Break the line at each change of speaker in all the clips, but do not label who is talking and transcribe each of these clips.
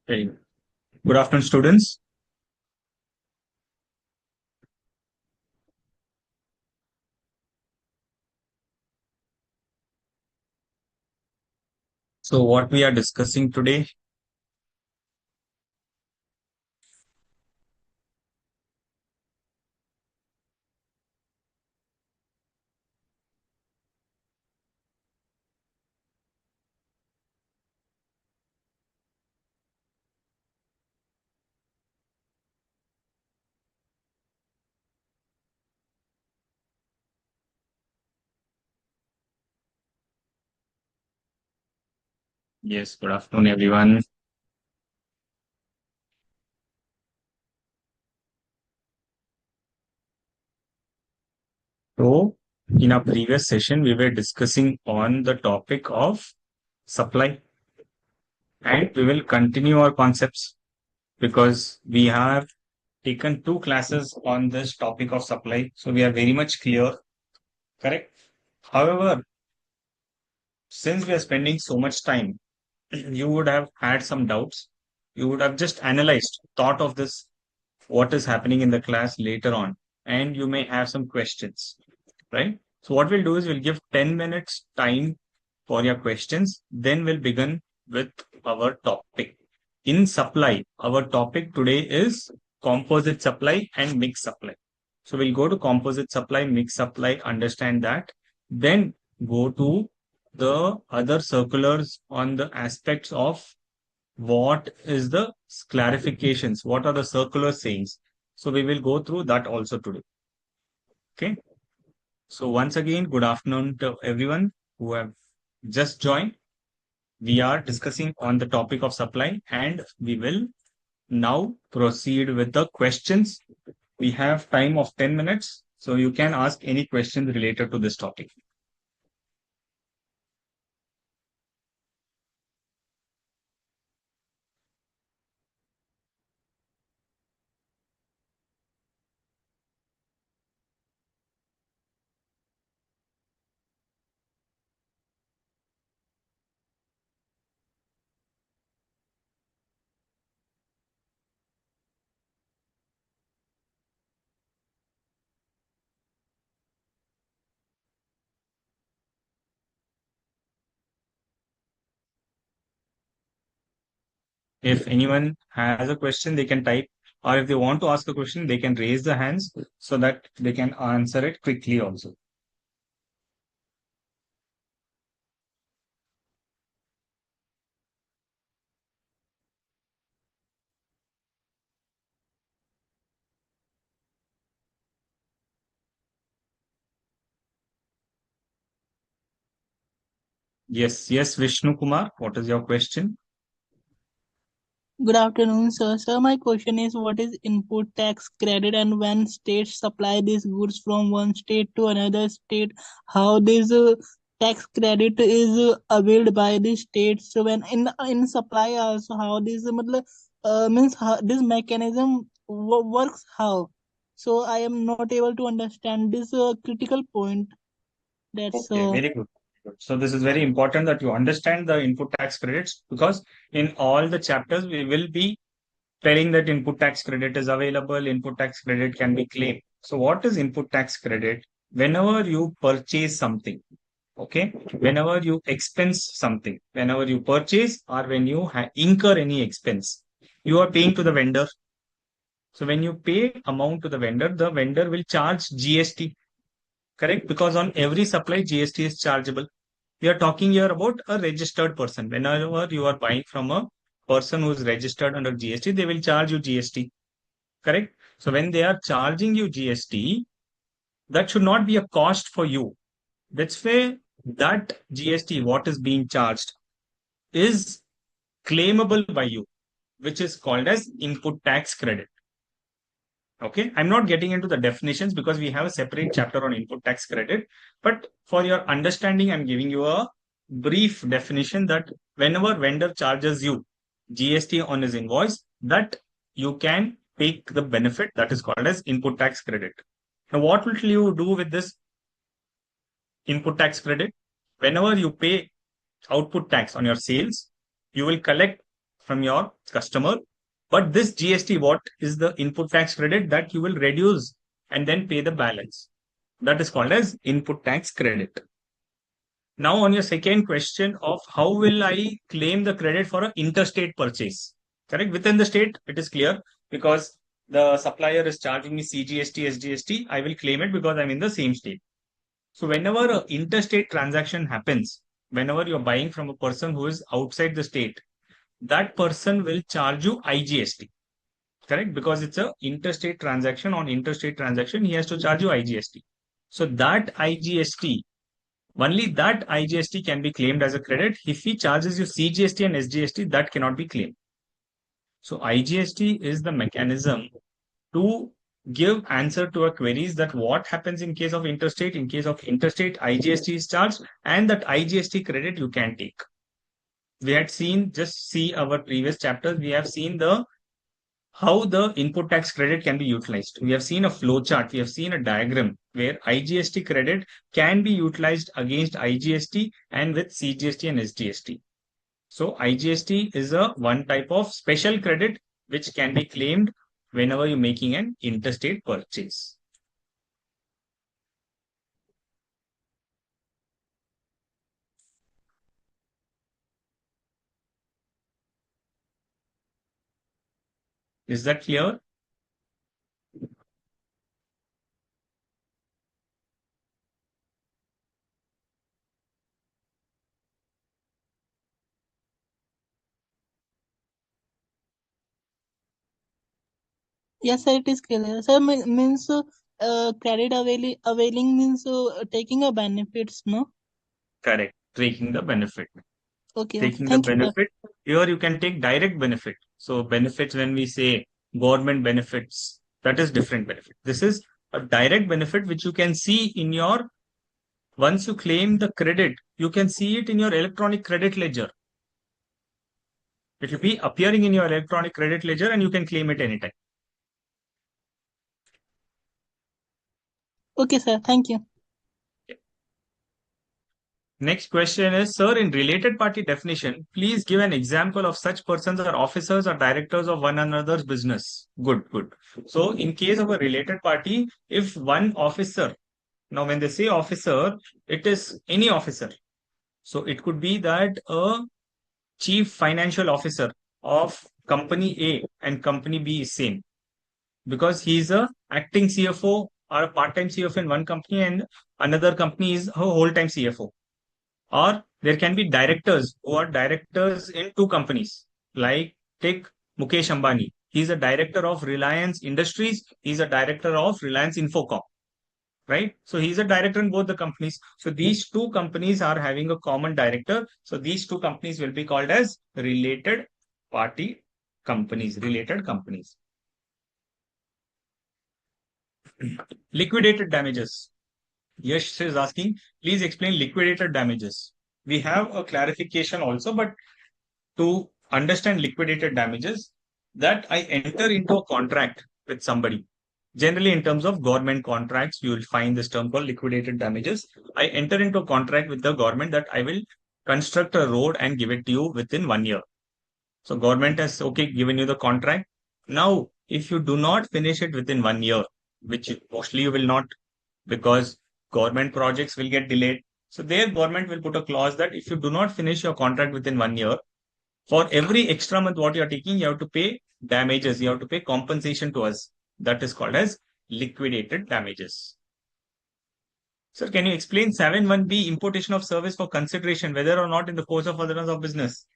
Hey, good afternoon, students. So, what we are discussing today? Yes, good afternoon, everyone. So, in our previous session, we were discussing on the topic of supply, and we will continue our concepts because we have taken two classes on this topic of supply. So, we are very much clear, correct? However, since we are spending so much time, you would have had some doubts. You would have just analyzed, thought of this what is happening in the class later on, and you may have some questions, right? So what we'll do is we'll give 10 minutes time for your questions, then we'll begin with our topic. In supply, our topic today is composite supply and mixed supply. So we'll go to composite supply, mixed supply, understand that, then go to the other circulars on the aspects of what is the clarifications, what are the circular sayings. So we will go through that also today. Okay. So once again, good afternoon to everyone who have just joined. We are discussing on the topic of supply and we will now proceed with the questions. We have time of 10 minutes. So you can ask any questions related to this topic. If anyone has a question, they can type, or if they want to ask a question, they can raise the hands so that they can answer it quickly also. Yes, yes, Vishnu Kumar, what is your question?
Good afternoon, sir. Sir, my question is what is input tax credit and when states supply these goods from one state to another state, how this tax credit is availed by the states so when in supply also how this means how this mechanism works how. So I am not able to understand this critical point. That's
Okay, very good. So this is very important that you understand the input tax credits because in all the chapters we will be telling that input tax credit is available, input tax credit can be claimed. So what is input tax credit? Whenever you purchase something, okay, whenever you expense something, whenever you purchase or when you incur any expense, you are paying to the vendor. So when you pay amount to the vendor will charge GST, correct? Because on every supply, GST is chargeable. We are talking here about a registered person. Whenever you are buying from a person who is registered under GST, they will charge you GST, correct? So when they are charging you GST, that should not be a cost for you. That's why that GST, what is being charged, is claimable by you, which is called as input tax credit. Okay, I'm not getting into the definitions because we have a separate chapter on input tax credit. But for your understanding, I'm giving you a brief definition that whenever vendor charges you GST on his invoice, that you can take the benefit that is called as input tax credit. Now, what will you do with this input tax credit? Whenever you pay output tax on your sales, you will collect from your customer. But this GST, what is the input tax credit that you will reduce and then pay the balance? That is called as input tax credit. Now, on your second question of how will I claim the credit for an interstate purchase? Correct. Within the state, it is clear because the supplier is charging me CGST, SGST. I will claim it because I'm in the same state. So, whenever an interstate transaction happens, whenever you're buying from a person who is outside the state, that person will charge you IGST. Correct? Because it's a interstate transaction. On interstate transaction, he has to charge you IGST. So, that IGST, only that IGST can be claimed as a credit. If he charges you CGST and SGST, that cannot be claimed. So IGST is the mechanism to give answer to a queries that what happens in case of interstate. In case of interstate, IGST is charged, and that IGST credit you can take. We had seen, just see our previous chapters, we have seen the how the input tax credit can be utilized. We have seen a flow chart, we have seen a diagram where IGST credit can be utilized against IGST and with CGST and SGST. So IGST is a one type of special credit which can be claimed whenever you're making an interstate purchase. Is that clear?
Yes, sir, it is clear. Sir, means credit availing means taking a benefits, no?
Correct. Taking the benefit.
Okay, okay.
Taking the
Thank you, sir.
benefit. Here you can take direct benefit. So benefits, when we say government benefits, that is different benefit. This is a direct benefit which you can see in your, once you claim the credit, you can see it in your electronic credit ledger. It will be appearing in your electronic credit ledger and you can claim it anytime.
Okay, sir. Thank you.
Next question is, sir, in related party definition, please give an example of such persons or officers or directors of one another's business. Good, good. So in case of a related party, if one officer, now when they say officer, it is any officer. So it could be that a chief financial officer of company A and company B is same because he is a acting CFO or a part-time CFO in one company and another company is a whole-time CFO. Or there can be directors who are directors in two companies. Like take Mukesh Ambani. He's a director of Reliance Industries. He's a director of Reliance Infocom. Right? So he's a director in both the companies. So these two companies are having a common director. So these two companies will be called as related party companies, related companies. Liquidated damages. Yash is asking, please explain liquidated damages. We have a clarification also, but to understand liquidated damages, that I enter into a contract with somebody. Generally, in terms of government contracts, you will find this term called liquidated damages. I enter into a contract with the government that I will construct a road and give it to you within 1 year. So government has, okay, given you the contract. Now, if you do not finish it within 1 year, which mostly you will not, because government projects will get delayed. So their government will put a clause that if you do not finish your contract within 1 year, for every extra month what you are taking, you have to pay damages, you have to pay compensation to us. That is called as liquidated damages. Sir, can you explain 7(1)(b) importation of service for consideration, whether or not in the course of furtherance of business?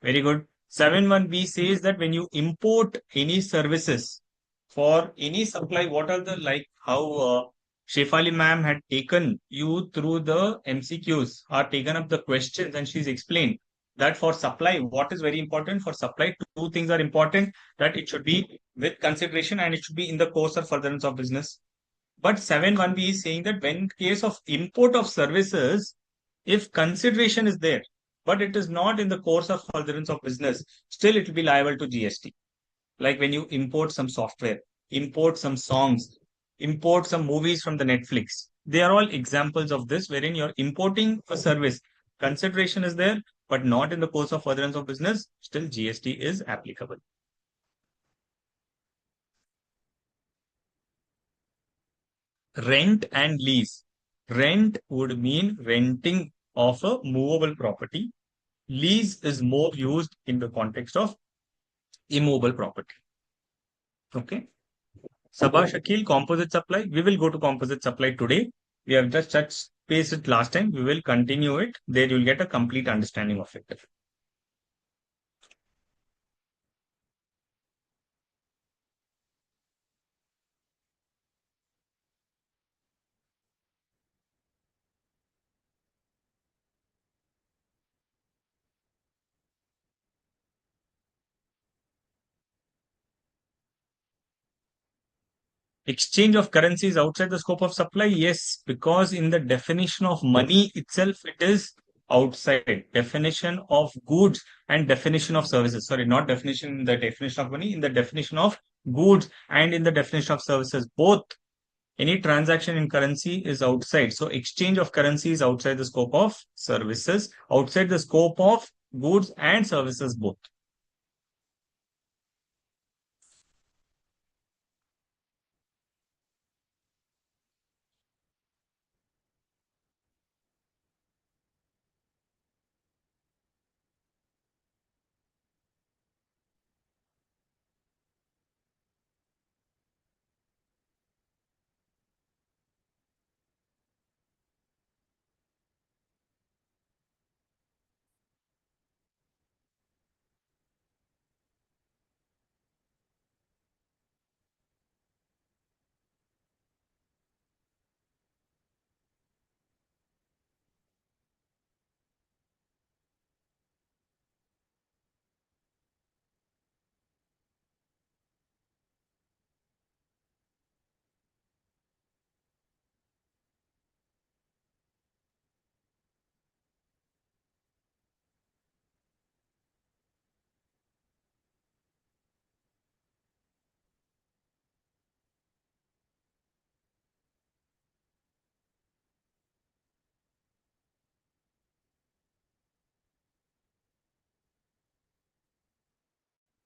Very good. 7(1)(b) says that when you import any services for any supply, what are the, like how Shefali ma'am had taken you through the MCQs, or taken up the questions and she's explained that for supply, what is very important for supply, two things are important, that it should be with consideration and it should be in the course or furtherance of business. But 7(1)(b) is saying that when case of import of services, if consideration is there, but it is not in the course of furtherance of business, still it will be liable to GST. Like when you import some software, import some songs, import some movies from the Netflix. They are all examples of this, wherein you're importing a service. Consideration is there, but not in the course of furtherance of business, still GST is applicable. Rent and lease. Rent would mean renting of a movable property. Lease is more used in the context of immovable property. Okay. Sabah Shakil, composite supply. We will go to composite supply today. We have just touched base it last time. We will continue it. There you will get a complete understanding of it. Exchange of currencies outside the scope of supply? Yes, because in the definition of money itself, it is outside. Definition of goods and definition of services. Sorry, not definition in the definition of money, in the definition of goods and in the definition of services. Both, any transaction in currency is outside. So exchange of currency is outside the scope of services, outside the scope of goods and services both.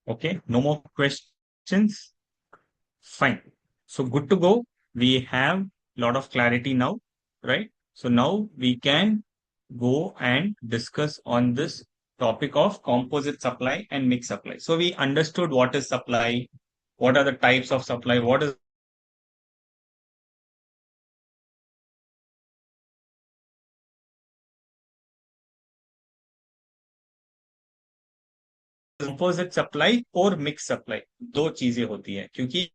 Okay, no more questions. Fine. So good to go. We have a lot of clarity now, right? So now we can go and discuss on this topic of composite supply and mixed supply. So we understood what is supply, what are the types of supply, what is composite supply और mixed supply. दो चीजें होती है क्योंकि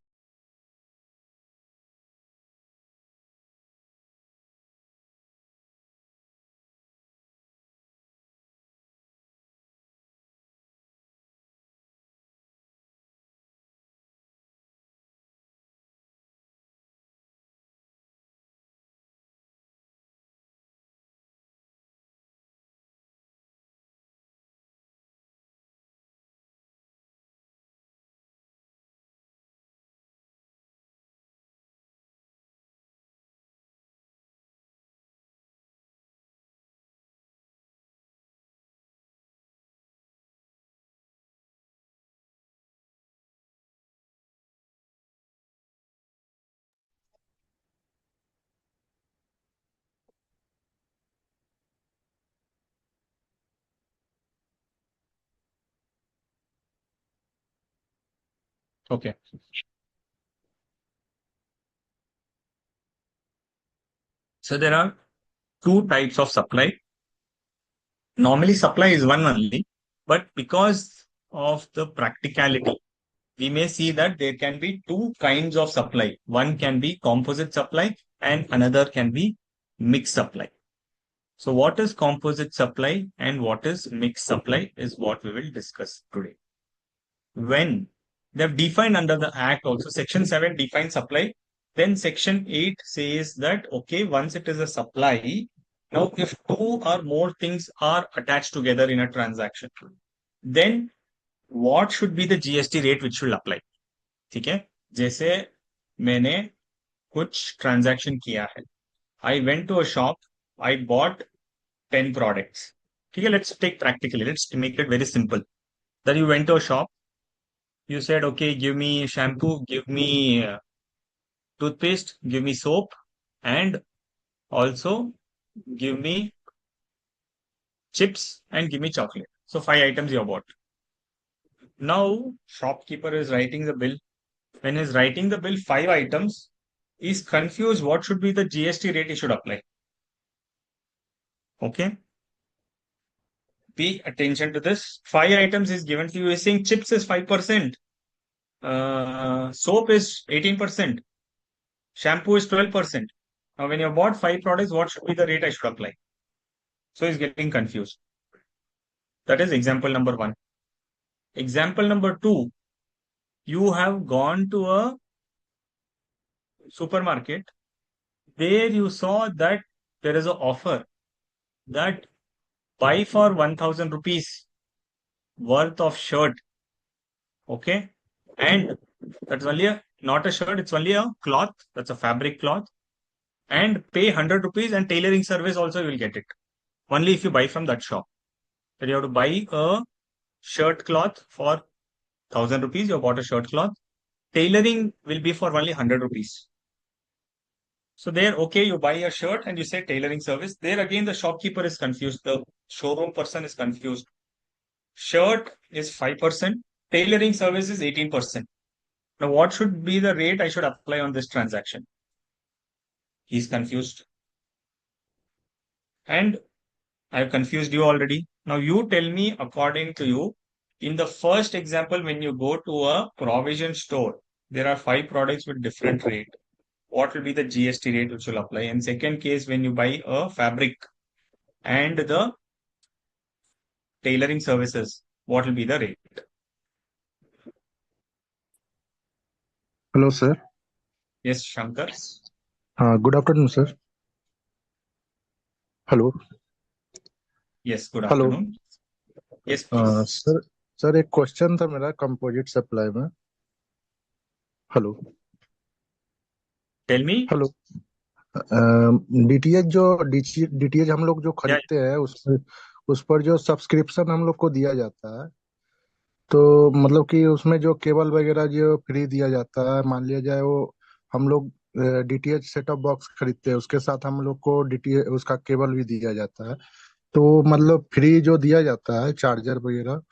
okay. So there are two types of supply. Normally supply is one only, but because of the practicality, we may see that there can be two kinds of supply. One can be composite supply and another can be mixed supply. So what is composite supply and what is mixed supply is what we will discuss today. When they have defined under the Act also, Section 7 defines supply. Then Section 8 says that, okay, once it is a supply, now if two or more things are attached together in a transaction, then what should be the GST rate which will apply? ठीक है जैसे मैंने कुछ transaction किया है I went to a shop I bought 10 products Okay, let's take practically. Let's make it very simple. That you went to a shop, you said, okay, give me shampoo, give me toothpaste, give me soap, and also give me chips and give me chocolate. So five items you bought. Now shopkeeper is writing the bill. When he's writing the bill, five items, he's confused what should be the GST rate he should apply. Okay. Pay attention to this. Five items is given to you. He's saying chips is 5%. Soap is 18%. Shampoo is 12%. Now, when you bought five products, what should be the rate I should apply? So he's getting confused. That is example number one. Example number two, you have gone to a supermarket. There you saw that there is an offer that buy for 1000 rupees worth of shirt. Okay. And that's only not a shirt, it's only a cloth. That's a fabric cloth. And pay 100 rupees and tailoring service also you will get it. Only if you buy from that shop. Then you have to buy a shirt cloth for 1000 rupees. You bought a shirt cloth. Tailoring will be for only 100 rupees. So there, okay, you buy a shirt and you say tailoring service. There again, the shopkeeper is confused. The showroom person is confused. Shirt is 5%. Tailoring service is 18%. Now, what should be the rate I should apply on this transaction? He's confused. And I've confused you already. Now, you tell me, according to you, in the first example, when you go to a provision store, there are five products with different rate. What will be the GST rate which will apply? In second case, when you buy a fabric and the tailoring services, what will be the rate?
Hello, sir.
Yes, Shankar.
Good afternoon, sir. Hello.
Yes, good
hello
afternoon. Yes, please.
Sir sir एक question था मेरा composite supply में. Hello
Tell me.
Hello DTH जो DTH हम लोग जो
Yeah,
खरीदते हैं उस पर जो सब्सक्रिप्शन हम लोग को दिया जाता है, तो मतलब कि उसमें जो केबल वगैरह जो फ्री दिया जाता है, मान लिया जाए वो हम लोग डीटीएच सेटअप बॉक्स खरीदते हैं, उसके साथ हम लोग को डीटीएच उसका केबल भी दिया जाता है, तो मतलब फ्री जो दिया जाता है चार्जर वगैरह,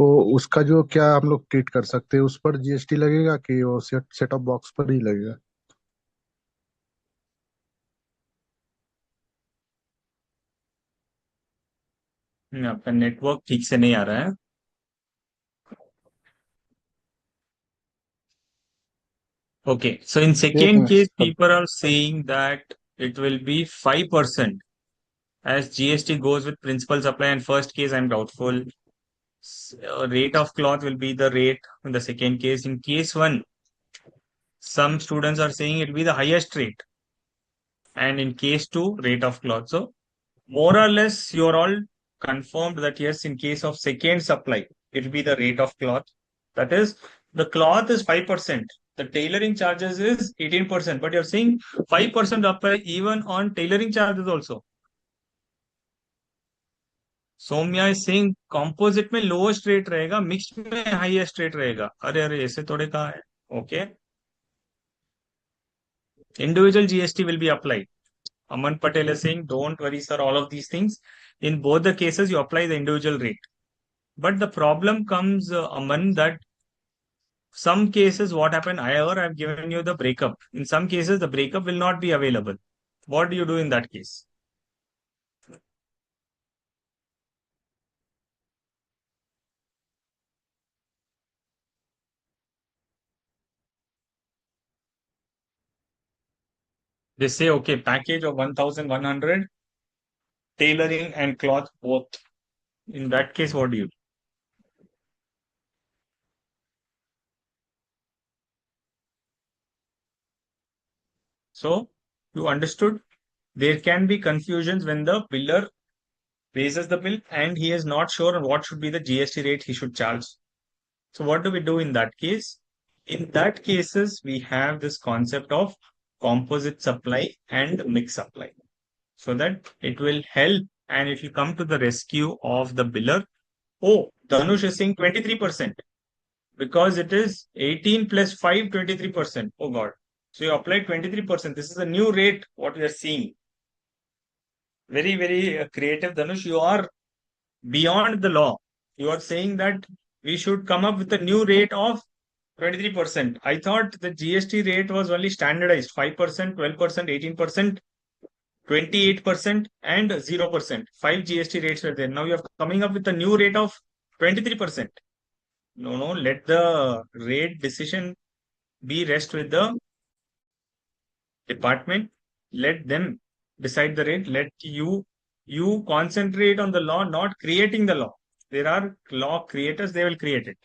वो उसका जो क्या हम लोग ट्रीट कर सकते हैं, उस पर जीएसटी लगेगा कि वो सेटअप बॉक्स पर ही लगेगा?
आपका नेटवर्क ठीक से नहीं आ रहा है. Okay, so in
एक
second case,
minute.
people are saying that it will be 5% as GST goes with principal supply. And first case, I'm doubtful. Rate of cloth will be the rate in the second case. In case one, some students are saying it will be the highest rate. And in case two, rate of cloth. So more or less, you're all confirmed that yes, in case of second supply, it will be the rate of cloth. That is, the cloth is 5%. The tailoring charges is 18%. But you're saying 5% apply even on tailoring charges also. Soumya is saying composite में lowest rate रहेगा, mixed में highest rate रहेगा. अरे अरे ऐसे थोड़े कहा है. Okay. Individual GST will be applied. Aman Patel is saying, don't worry, sir, all of these things. In both the cases, you apply the individual rate. But the problem comes, Aman, that some cases, what happened, I've given you the breakup. In some cases, the breakup will not be available. What do you do in that case? They say, okay, package of 1100, tailoring and cloth both. In that case, what do you do? So, you understood? There can be confusions when the biller raises the bill and he is not sure on what should be the GST rate he should charge. So what do we do in that case? In that cases, we have this concept of composite supply and mixed supply so that it will help and it will come to the rescue of the biller. Oh, Dhanush is saying 23% because it is 18 plus 5, 23%. Oh God. So you apply 23%. This is a new rate, what we are seeing. Very, very creative, Dhanush. You are beyond the law. You are saying that we should come up with a new rate of 23%. I thought the GST rate was only standardized 5%, 12%, 18%, 28%, and 0%. Five GST rates were there. Now you are coming up with a new rate of 23%. No, no, let the rate decision be rest with the department. Let them decide the rate. Let you concentrate on the law, not creating the law. There are law creators, they will create it.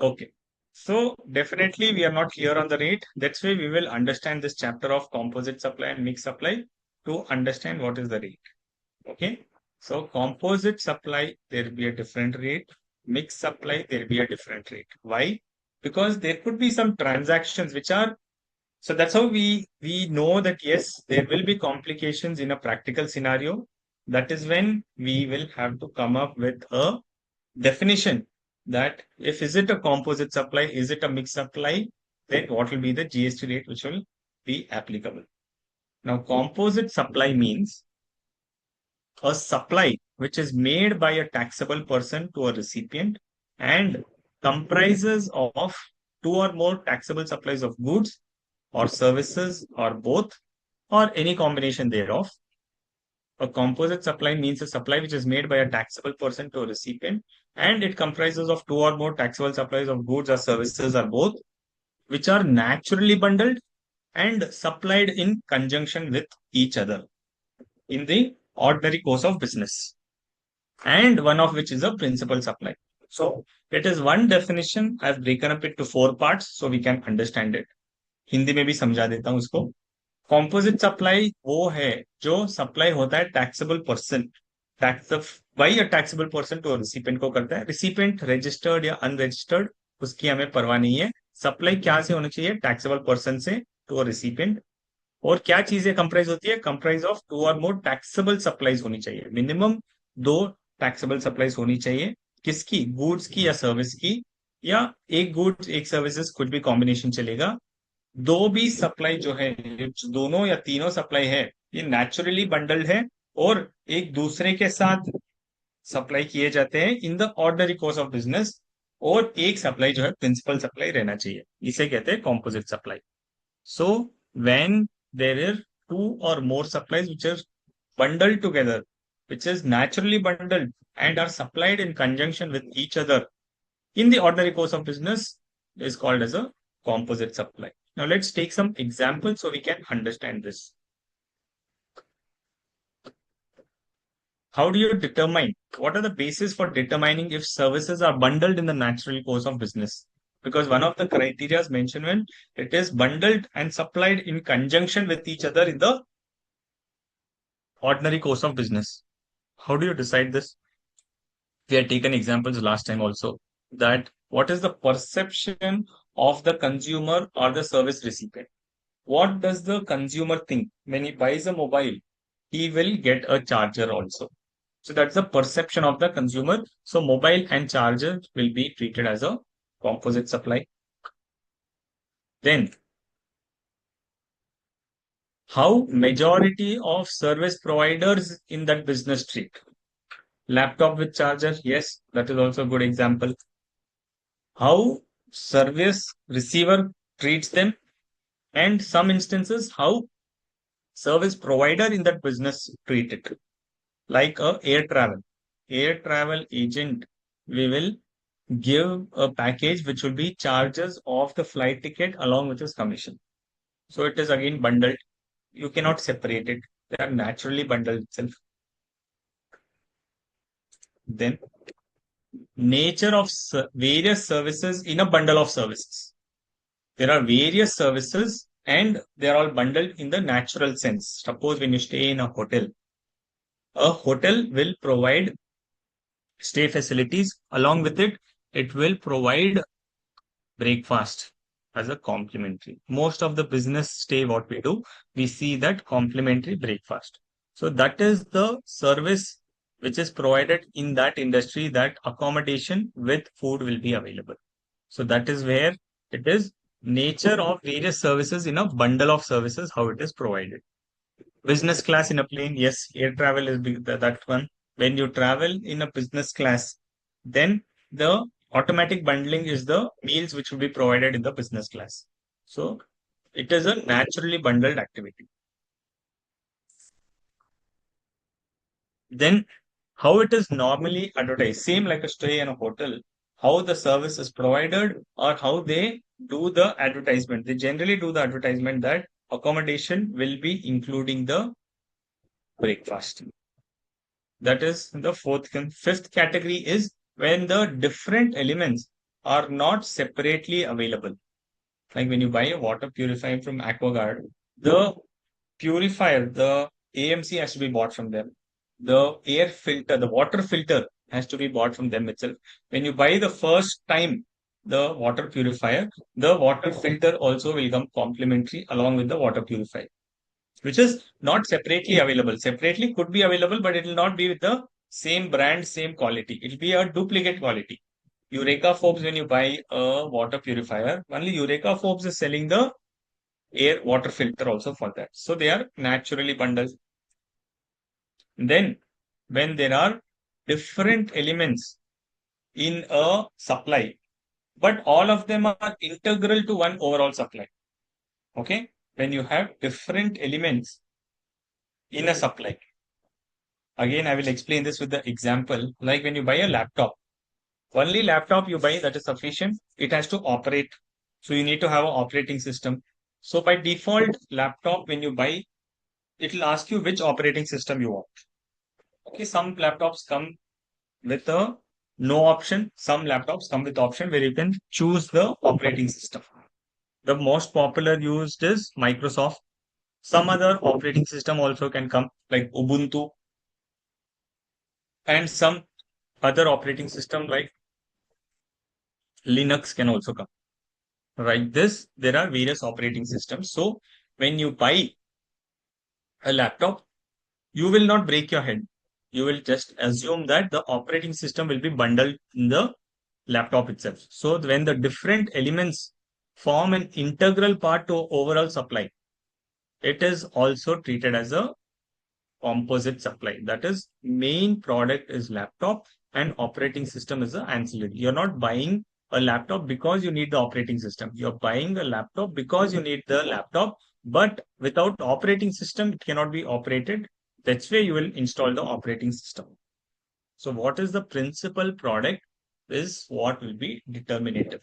Okay. So definitely we are not clear on the rate. That's why we will understand this chapter of composite supply and mixed supply to understand what is the rate. Okay. So composite supply, there will be a different rate. Mixed supply, there will be a different rate. Why? Because there could be some transactions which are, so that's how we know that yes, there will be complications in a practical scenario. That is when we will have to come up with a definition that if is it a composite supply, is it a mixed supply, then what will be the GST rate which will be applicable. Now, composite supply means a supply which is made by a taxable person to a recipient and comprises of two or more taxable supplies of goods or services or both or any combination thereof. A composite supply means a supply which is made by a taxable person to a recipient and it comprises of two or more taxable supplies of goods or services or both, which are naturally bundled and supplied in conjunction with each other in the ordinary course of business, and one of which is a principal supply. So it is one definition. I've broken up it to four parts so we can understand it. Hindi में भी समझा देता हूँ उसको. Composite supply वो है जो supply होता है taxable person, tax by a taxable person to recipient को करता है. रिसिपेंट रजिस्टर्ड या अनरजिस्टर्ड उसकी हमें परवाह नहीं है. सप्लाई क्या से होनी चाहिए? टैक्सेबल पर्सन से टू अ रिसिपेंट. और क्या चीजें कंप्राइज होती है? Comprise of to or more taxable supplies होनी चाहिए. मिनिमम दो टैक्सेबल सप्लाईज होनी चाहिए. किसकी? गुड्स की या सर्विस की, या एक गुड्स एक सर्विसेज कुछ भी कॉम्बिनेशन चलेगा. दो भी सप्लाई जो है, दोनों या तीनों सप्लाई है, ये नेचुरली बंडल्ड है और एक दूसरे के साथ सप्लाई किए जाते हैं in the ordinary course of business. और एक सप्लाई जो है प्रिंसिपल सप्लाई रहना चाहिए. इसे कहते हैं composite supply. So when there are two or more supplies which are bundled together, which is naturally bundled and are supplied in conjunction with each other in the ordinary course of business, is called as a composite supply. Now let's take some examples so we can understand this. How do you determine? What are the basis for determining if services are bundled in the natural course of business? Because one of the criteria is mentioned when it is bundled and supplied in conjunction with each other in the ordinary course of business. How do you decide this? We had taken examples last time also, that what is the perception of the consumer or the service recipient? What does the consumer think? When he buys a mobile, he will get a charger also. So that's the perception of the consumer. So mobile and charger will be treated as a composite supply. Then, how majority of service providers in that business treat? Laptop with charger, yes, that is also a good example. How service receiver treats them, and some instances how service provider in that business treat it. Like a air travel agent, we will give a package which will be charges of the flight ticket along with his commission. So it is again bundled. You cannot separate it. They are naturally bundled itself. Then nature of various services in a bundle of services. There are various services and they are all bundled in the natural sense. Suppose when you stay in a hotel will provide stay facilities. Along with it, it will provide breakfast. as a complimentary. Most of the business stay, what we do, we see that complimentary breakfast. So that is the service which is provided in that industry, that accommodation with food will be available. So that is where it is nature of various services in a bundle of services, how it is provided. Business class in a plane, yes, air travel is that one. When you travel in a business class, then the automatic bundling is the meals which will be provided in the business class. So it is a naturally bundled activity. Then how it is normally advertised, same like a stay in a hotel, how the service is provided or how they do the advertisement. They generally do the advertisement that accommodation will be including the breakfast. That is the fifth category is when the different elements are not separately available. Like when you buy a water purifier from AquaGuard, the purifier, the AMC has to be bought from them. The air filter, the water filter has to be bought from them itself. When you buy the first time the water purifier, the water filter also will come complimentary along with the water purifier, which is not separately available. Separately could be available, but it will not be with the same brand, same quality. It will be a duplicate quality. Eureka Forbes, when you buy a water purifier, only Eureka Forbes is selling the air water filter also for that. So they are naturally bundled. Then, when there are different elements in a supply, but all of them are integral to one overall supply. Okay? When you have different elements in a supply. Again, I will explain this with the example. Like when you buy a laptop, only laptop you buy, that is sufficient. It has to operate. So you need to have an operating system. So by default, laptop, when you buy, it will ask you which operating system you want. Okay, some laptops come with a no option. Some laptops come with option where you can choose the operating system. The most popular used is Microsoft. Some other operating system also can come like Ubuntu, and some other operating system like Linux can also come. Like this, there are various operating systems. So when you buy a laptop, you will not break your head. You will just assume that the operating system will be bundled in the laptop itself. So when the different elements form an integral part to overall supply, it is also treated as a composite supply. That is, main product is laptop and operating system is an ancillary. You're not buying a laptop because you need the operating system. You're buying a laptop because you need the laptop, but without operating system, it cannot be operated. That's where you will install the operating system. So what is the principal product is what will be determinative.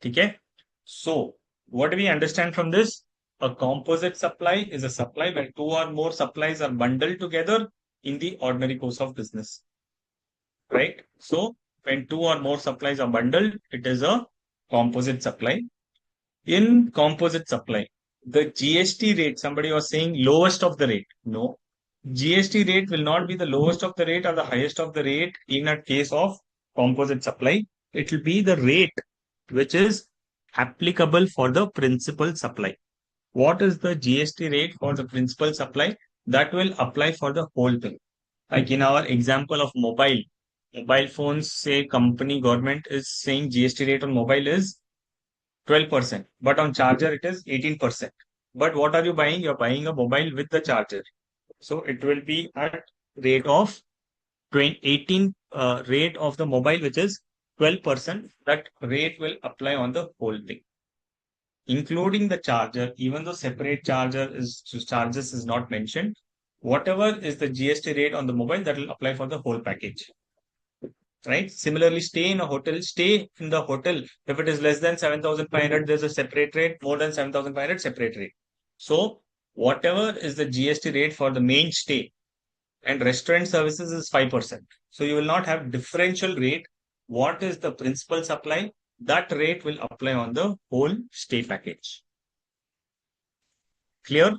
Okay. So what do we understand from this? A composite supply is a supply where two or more supplies are bundled together in the ordinary course of business. Right? So when two or more supplies are bundled, it is a composite supply. In composite supply, the GST rate, somebody was saying lowest of the rate. No, GST rate will not be the lowest of the rate or the highest of the rate in a case of composite supply. It will be the rate which is applicable for the principal supply. What is the GST rate for the principal supply? That will apply for the whole thing. Like in our example of mobile phones, say company government is saying GST rate on mobile is 12%, but on charger it is 18%. But what are you buying? You're buying a mobile with the charger. So it will be at rate of 18 rate of the mobile, which is 12%. That rate will apply on the whole thing, including the charger. Even though separate charges is not mentioned, whatever is the GST rate on the mobile, that will apply for the whole package. Right? Similarly, stay in the hotel. If it is less than 7,500, there's a separate rate. More than 7,500, separate rate. So whatever is the GST rate for the main stay, and restaurant services is 5%. So you will not have differential rate. What is the principal supply? That rate will apply on the whole stay package. Clear?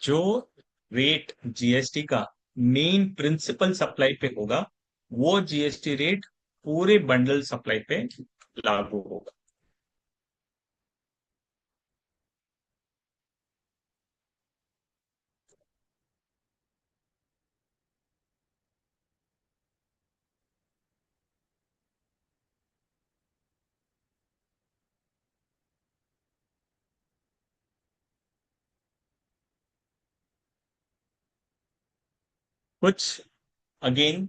जो rate GST का main principal supply पे होगा, वो GST rate पूरे bundle supply पे लागू होगा। कुछ अगेन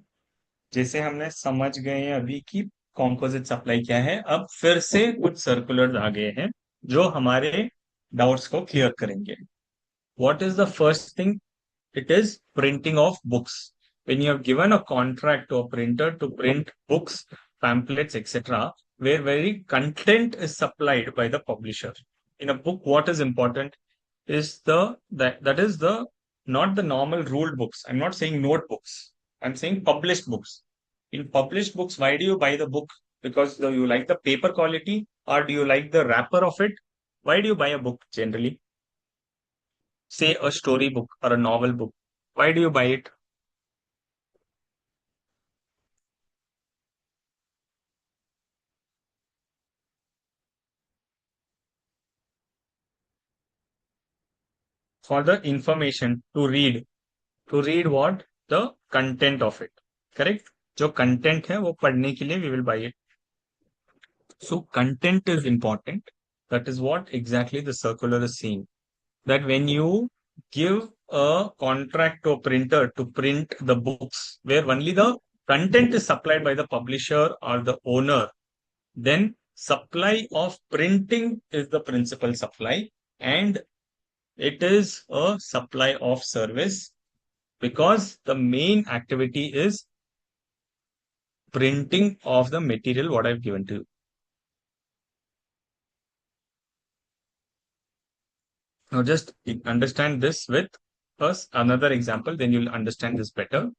जैसे हमने समझ गए हैं अभी कि कॉम्पोजिट सप्लाई क्या है, अब फिर से कुछ सर्कुलर आ गए हैं जो हमारे डाउट्स को क्लियर करेंगे। What is the first thing? It is printing of books. When you have given a contract to a printer to print books, pamphlets, etc., where very content is supplied by the publisher. In a book, what is important is that is the not the normal ruled books. I'm not saying notebooks. I'm saying published books. In published books, why do you buy the book? Because you like the paper quality, or do you like the wrapper of it? Why do you buy a book generally? Say a story book or a novel book. Why do you buy it? For the information to read what the content of it, correct? जो content है वो पढ़ने के लिए we will buy it. So content is important. That is what exactly the circular is saying, that when you give a contract to a printer to print the books where only the content is supplied by the publisher or the owner, then supply of printing is the principal supply, and it is a supply of service because the main activity is printing of the material what I've given to you. Now just understand this with us another example, then you'll understand this better.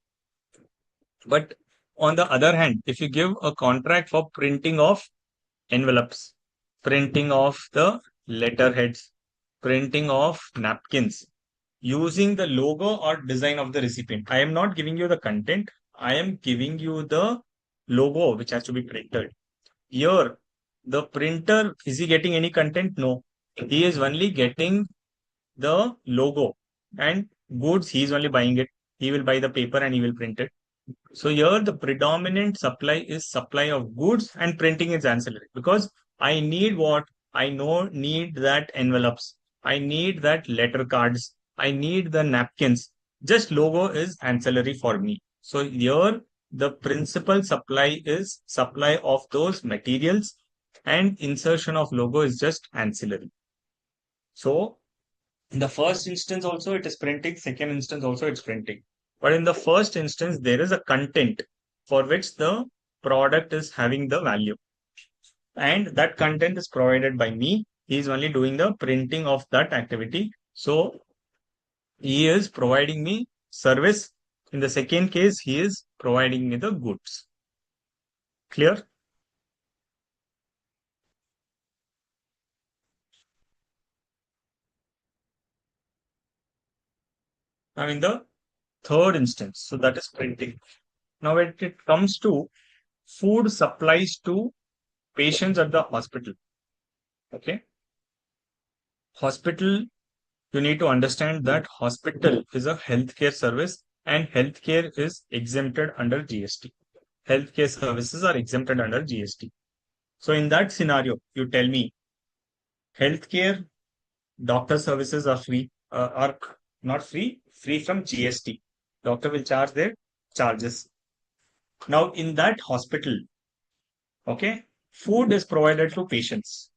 But on the other hand, if you give a contract for printing of envelopes, printing of the letterheads, printing of napkins, using the logo or design of the recipient. I am not giving you the content. I am giving you the logo which has to be printed. Here, the printer, is he getting any content? No. He is only getting the logo and goods. He is only buying it. He will buy the paper and he will print it. So here the predominant supply is supply of goods and printing is ancillary because I need what? I know need that envelopes. I need that letter cards. I need the napkins. Just logo is ancillary for me. So here the principal supply is supply of those materials and insertion of logo is just ancillary. So in the first instance also it is printing, second instance also it's printing. But in the first instance, there is a content for which the product is having the value. And that content is provided by me. He is only doing the printing of that activity. So he is providing me service. In the second case, he is providing me the goods. Clear? Now in the third instance, so that is printing. Now when it comes to food supplies to patients at the hospital. Okay. Hospital, you need to understand that hospital is a healthcare service and healthcare is exempted under GST. Healthcare services are exempted under GST. So in that scenario, you tell me healthcare doctor services are free, are not free, free from GST. Doctor will charge their charges. Now in that hospital, okay, food is provided to patients,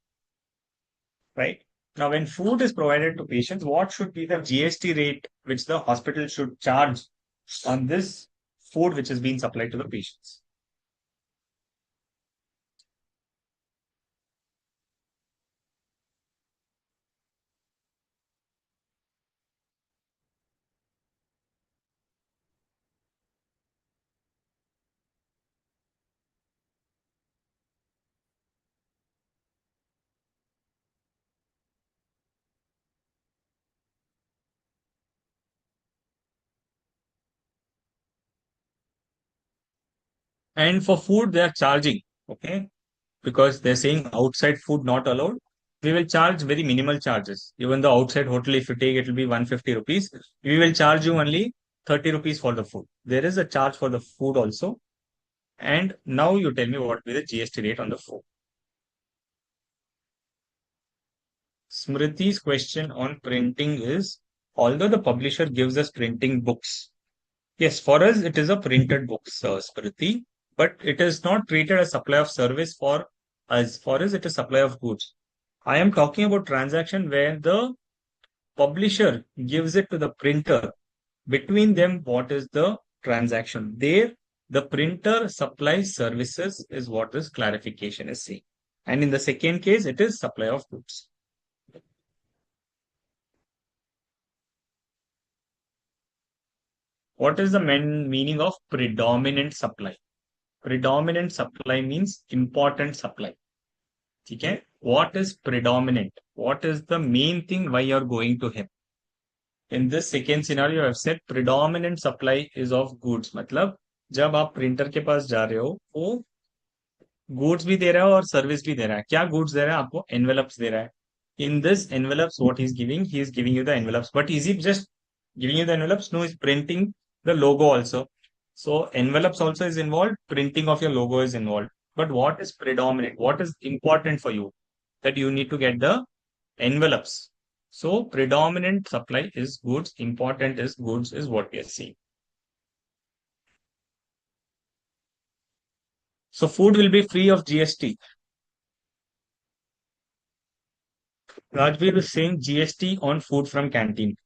right? Now, when food is provided to patients, what should be the GST rate which the hospital should charge on this food which is being supplied to the patients? And for food, they are charging, okay, because they're saying outside food not allowed. We will charge very minimal charges. Even the outside hotel, if you take, it will be 150 rupees. We will charge you only 30 rupees for the food. There is a charge for the food also. And now you tell me what will be the GST rate on the food. Smriti's question on printing is, although the publisher gives us printing books, yes, for us it is a printed book, Smriti, but it is not treated as supply of service for us. For us, it is supply of goods. I am talking about transaction where the publisher gives it to the printer. Between them, what is the transaction? There, the printer supplies services is what this clarification is saying. And in the second case, it is supply of goods. What is the meaning of predominant supply? Predominant supply means important supply. Okay? What is predominant? What is the main thing why you're going to him? In this second scenario, I've said predominant supply is of goods. मतलब जब आप printer के पास जा रहे हो वो goods भी दे रहा है और सर्विस भी दे रहा है. क्या गुड्स दे रहा है आपको? एनवेलप्स दे रहा है. In this envelopes, what he is giving you the envelopes. But is he just giving you the envelopes? No, he's printing the logo also. So envelopes also is involved, printing of your logo is involved. But what is predominant? What is important for you? That you need to get the envelopes. So predominant supply is goods, important is goods is what we are seeing. So food will be free of GST. Rajveer is saying GST on food from canteen.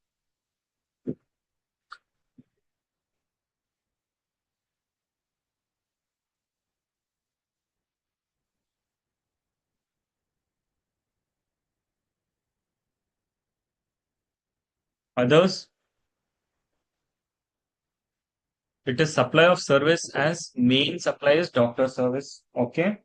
Others, it is supply of service as main supply is doctor service. Okay.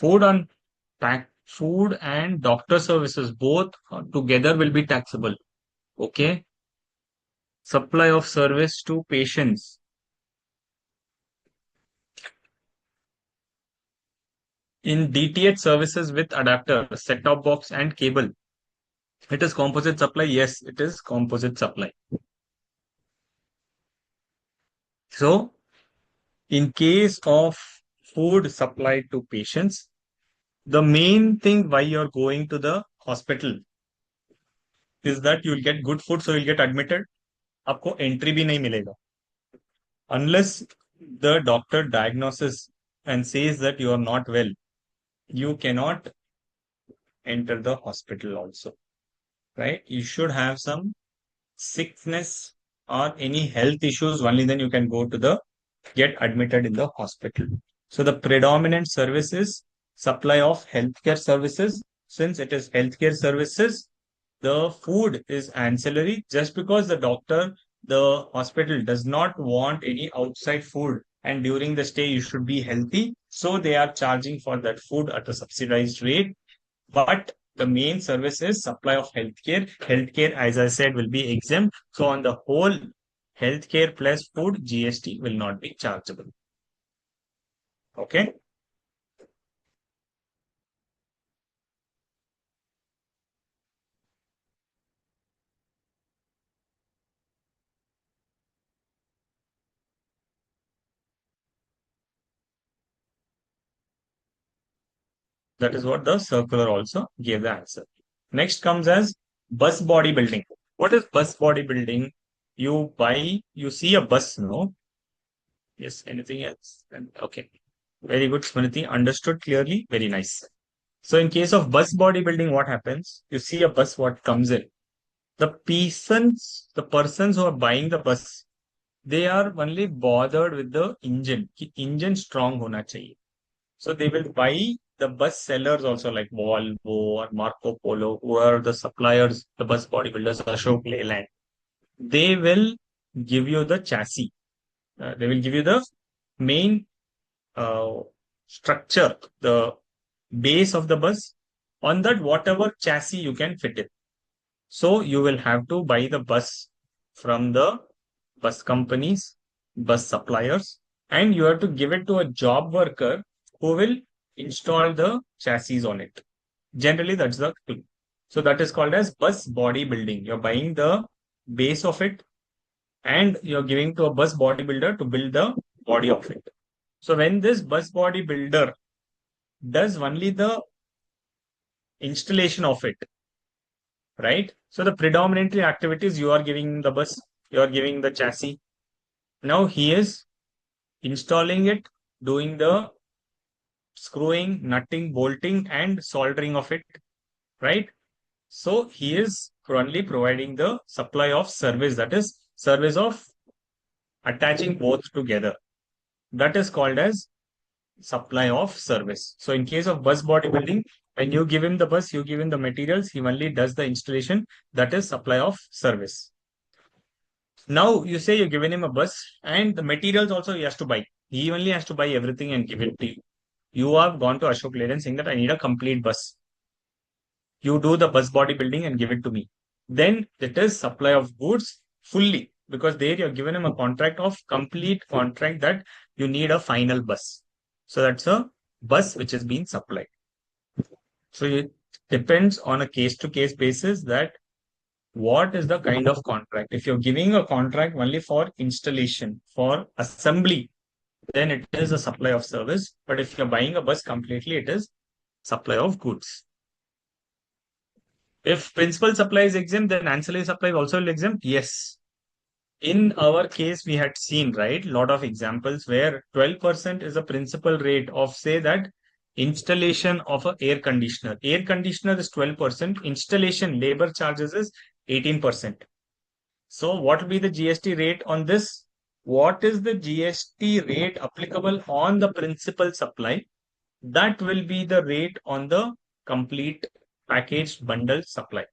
Food on food and doctor services both together will be taxable. Okay. Supply of service to patients. In DTH services with adapter, set-top box and cable. It is composite supply. Yes, it is composite supply. So, in case of food supplied to patients, the main thing why you're going to the hospital is that you'll get good food, so you'll get admitted. आपको entry भी नहीं मिलेगा. Unless the doctor diagnoses and says that you are not well, you cannot enter the hospital also, right? You should have some sickness or any health issues, only then you can go to the get admitted in the hospital. So the predominant service is supply of healthcare services. Since it is healthcare services, the food is ancillary. Just because the hospital does not want any outside food, and during the stay you should be healthy, so they are charging for that food at a subsidized rate. But the main service is supply of healthcare. Healthcare, as I said, will be exempt. So on the whole, healthcare plus food, GST will not be chargeable. Okay. That is what the circular also gave the answer. Next comes as bus body building. What is bus body building? You see a bus, no? Yes, anything else? Okay. Very good, Smriti. Understood clearly. Very nice. So in case of bus body building, what happens? You see a bus, what comes in. The persons who are buying the bus, they are only bothered with the engine. कि engine strong hona chahiye. So they will buy the bus sellers also like Volvo or Marco Polo, who are the suppliers, the bus bodybuilders, Ashok Leyland. They will give you the chassis. They will give you the main uh, structure, the base of the bus. On that, whatever chassis you can fit it. So you will have to buy the bus from the bus companies, bus suppliers, and you have to give it to a job worker who will install the chassis on it. Generally, that's the thing. So that is called as bus body building. You're buying the base of it and you're giving to a bus bodybuilder to build the body of it. So when this bus body builder does only the installation of it, right? So the predominantly activities you are giving the bus, you are giving the chassis. Now he is installing it, doing the screwing, nutting, bolting, and soldering of it, right? So he is only providing the supply of service, that is service of attaching both together. That is called as supply of service. So in case of bus bodybuilding, when you give him the bus, you give him the materials, he only does the installation, that is supply of service. Now you say you're giving him a bus and the materials also he has to buy. He only has to buy everything and give it to you. You have gone to Ashok Leyland saying that I need a complete bus. You do the bus body building and give it to me. Then it is supply of goods fully because there you're given him a contract of complete contract that you need a final bus. So that's a bus which is being supplied. So it depends on a case to case basis that what is the kind of contract. If you're giving a contract only for installation, for assembly, then it is a supply of service. But if you're buying a bus completely, it is supply of goods. If principal supply is exempt, then ancillary supply also will exempt. Yes. In our case, we had seen, right, lot of examples where 12% is a principal rate of, say, that installation of a air conditioner. Air conditioner is 12%. Installation labor charges is 18%. So what will be the GST rate on this? What is the GST rate applicable on the principal supply? That will be the rate on the complete packaged bundle supply.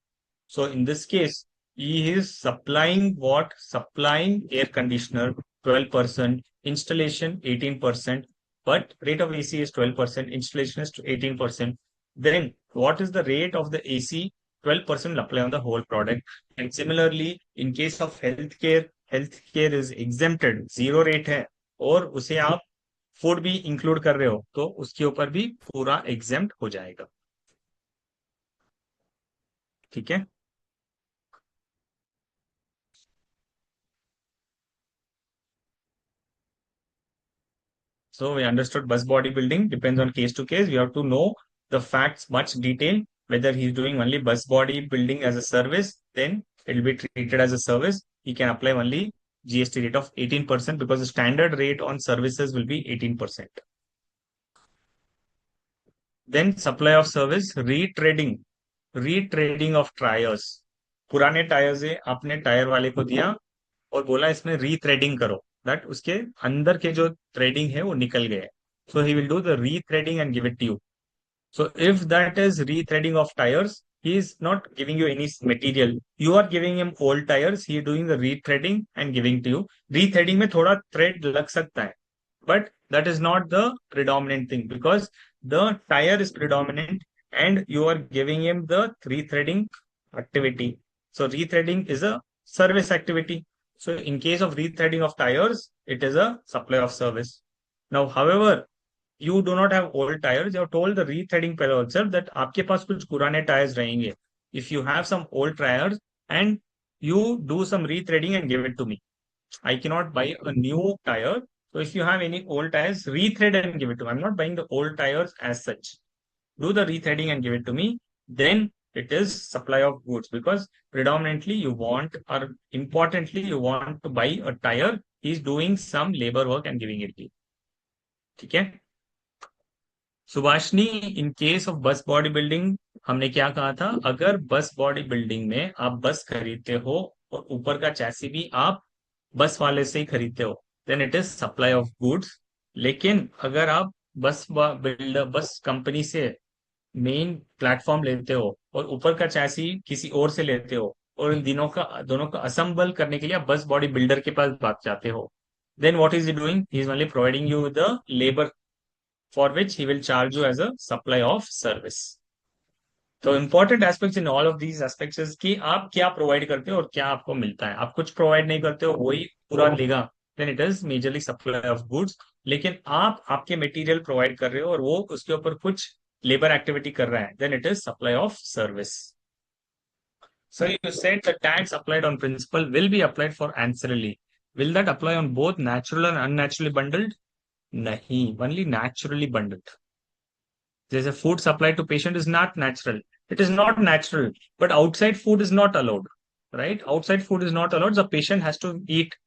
So in this case, he is supplying what? Supplying air conditioner 12%, installation 18%, but rate of AC is 12%, installation is 18%. Then what is the rate of the AC? 12% will apply on the whole product. And similarly, in case of healthcare, healthcare is exempted, zero rate है और उसे आप food भी include कर रहे हो तो उसके ऊपर भी पूरा एग्जेम्प्ट हो जाएगा. ठीक है. So we understood bus bodybuilding depends on case to case. We have to know the facts much detail. Whether he's doing only bus bodybuilding as a service, then it will be treated as a service. He can apply only GST rate of 18% because the standard rate on services will be 18%. Then supply of service, retrading of tires. पुराने tyres है आपने tyre वाले को दिया और बोला इसमें रीथ्रेडिंग करो, दैट उसके अंदर के जो थ्रेडिंग है वो निकल गए. So he will do the rethreading and give it to you. So if that is rethreading of tires, he is not giving you any material. You are giving him old tires. He is doing the rethreading and giving to you. Rethreading में थोड़ा thread लग सकता है, but that is not the predominant thing because the tire is predominant and you are giving him the rethreading activity. So rethreading is a service activity. So in case of rethreading of tires, it is a supply of service. Now, however, you do not have old tires. You have told the rethreading fellow itself that आपके पास कुछ पुराने tires रहेंगे. If you have some old tires and you do some rethreading and give it to me, I cannot buy a new tire. So if you have any old tires, rethread and give it to me. I'm not buying the old tires as such. do the rethreading and give it to me, then it is supply of goods, because predominantly you want, or importantly you want to buy a tire, he's doing some labor work and giving it to you. ठीक है? Subhashini, in case of बस body building हमने क्या कहा था, अगर बस body building में आप बस खरीदते हो और ऊपर का चैसी भी आप बस वाले से ही खरीदते हो, then it is supply of goods. लेकिन अगर आप बिल्डर बस कंपनी से मेन प्लेटफॉर्म लेते हो और ऊपर का चैसी किसी और से लेते हो, और इन दोनों का असेंबल करने के लिए आप बस बॉडी बिल्डर के पास बात जाते हो, then what is he doing? He is only providing you the labor for which he will charge you as a supply of service. तो important aspects in all of these aspects is कि आप क्या provide करते हो और क्या आपको मिलता है। आप कुछ प्रोवाइड नहीं करते हो, वही पूरा लेगा, then it is majorly supply of goods. लेकिन आप आपके मटेरियल प्रोवाइड कर रहे हो और वो उसके ऊपर कुछ लेबर एक्टिविटी कर रहा है, then it is supply of service. So you said the tax applied on principal will be applied for ancillary. Will that apply on both natural and unnaturally bundled? Nahi, only naturally bundled. There's a food supplied to patient is not natural. It is not natural, but outside food is not allowed, right? Outside food is not allowed. The patient has to eat.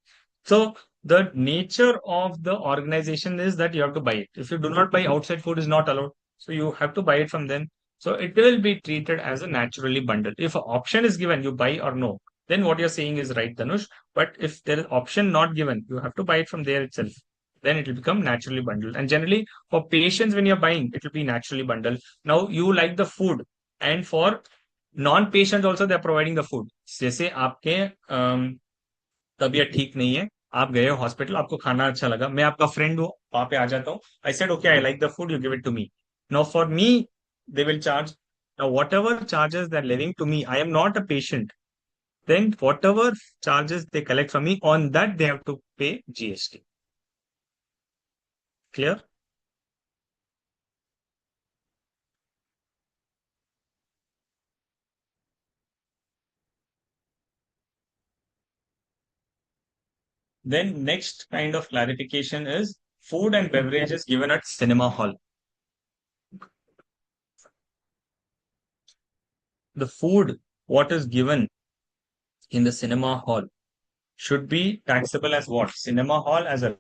So the nature of the organization is that you have to buy it. If you do not buy, outside food is not allowed. So you have to buy it from them. So it will be treated as a naturally bundled. If an option is given, you buy or no, then what you're saying is right, Dhanush. But if there is option not given, you have to buy it from there itself. Then it will become naturally bundled. And generally, for patients, when you're buying, it will be naturally bundled. Now you like the food, and for non-patients also, they're providing the food. जैसे आपके तबीयत ठीक नहीं है, आप गए हो hospital, आपको खाना अच्छा लगा, मैं आपका फ्रेंड हूँ, वहां पे आ जाता हूँ, I said okay I like the food, you give it to me. Now for me they will charge, now whatever charges they are living to me, I am not a patient, then whatever charges they collect from me, on that they have to pay GST. Clear? Then next kind of clarification is food and beverages given at cinema hall. The food what is given in the cinema hall should be taxable as what? Cinema hall as a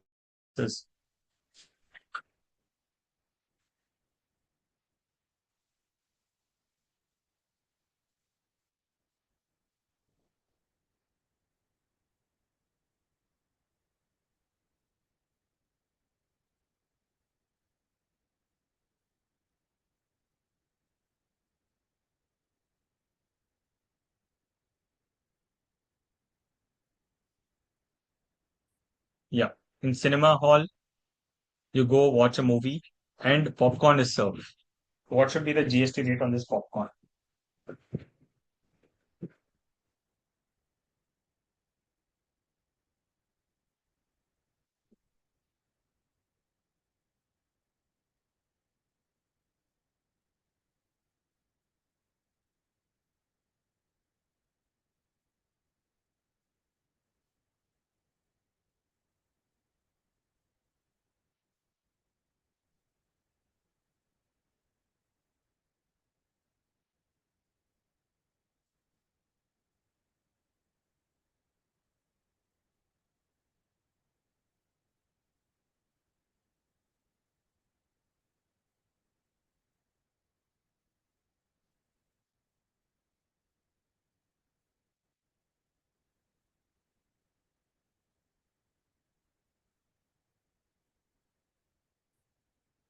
yeah. In cinema hall, you go watch a movie and popcorn is served. What should be the GST rate on this popcorn?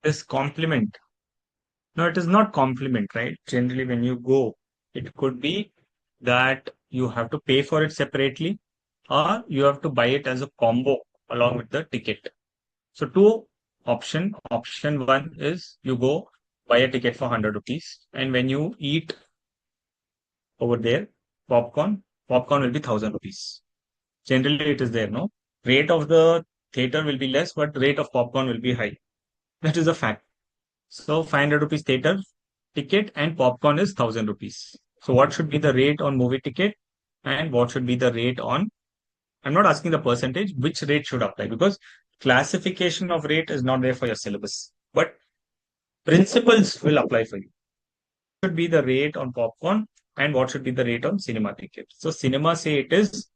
This complement. No, it is not complement, right? Generally, when you go, it could be that you have to pay for it separately or you have to buy it as a combo along with the ticket. So two option. Option one is you go buy a ticket for 100 rupees, and when you eat over there, popcorn will be 1000 rupees. Generally, it is there, no? Rate of the theater will be less, but rate of popcorn will be high. That is a fact. So 500 rupees theater ticket and popcorn is 1000 rupees. So what should be the rate on movie ticket and what should be the rate on, I'm not asking the percentage, which rate should apply, because classification of rate is not there for your syllabus. But principles will apply for you. Should be the rate on popcorn and what should be the rate on cinema ticket. So cinema, say it is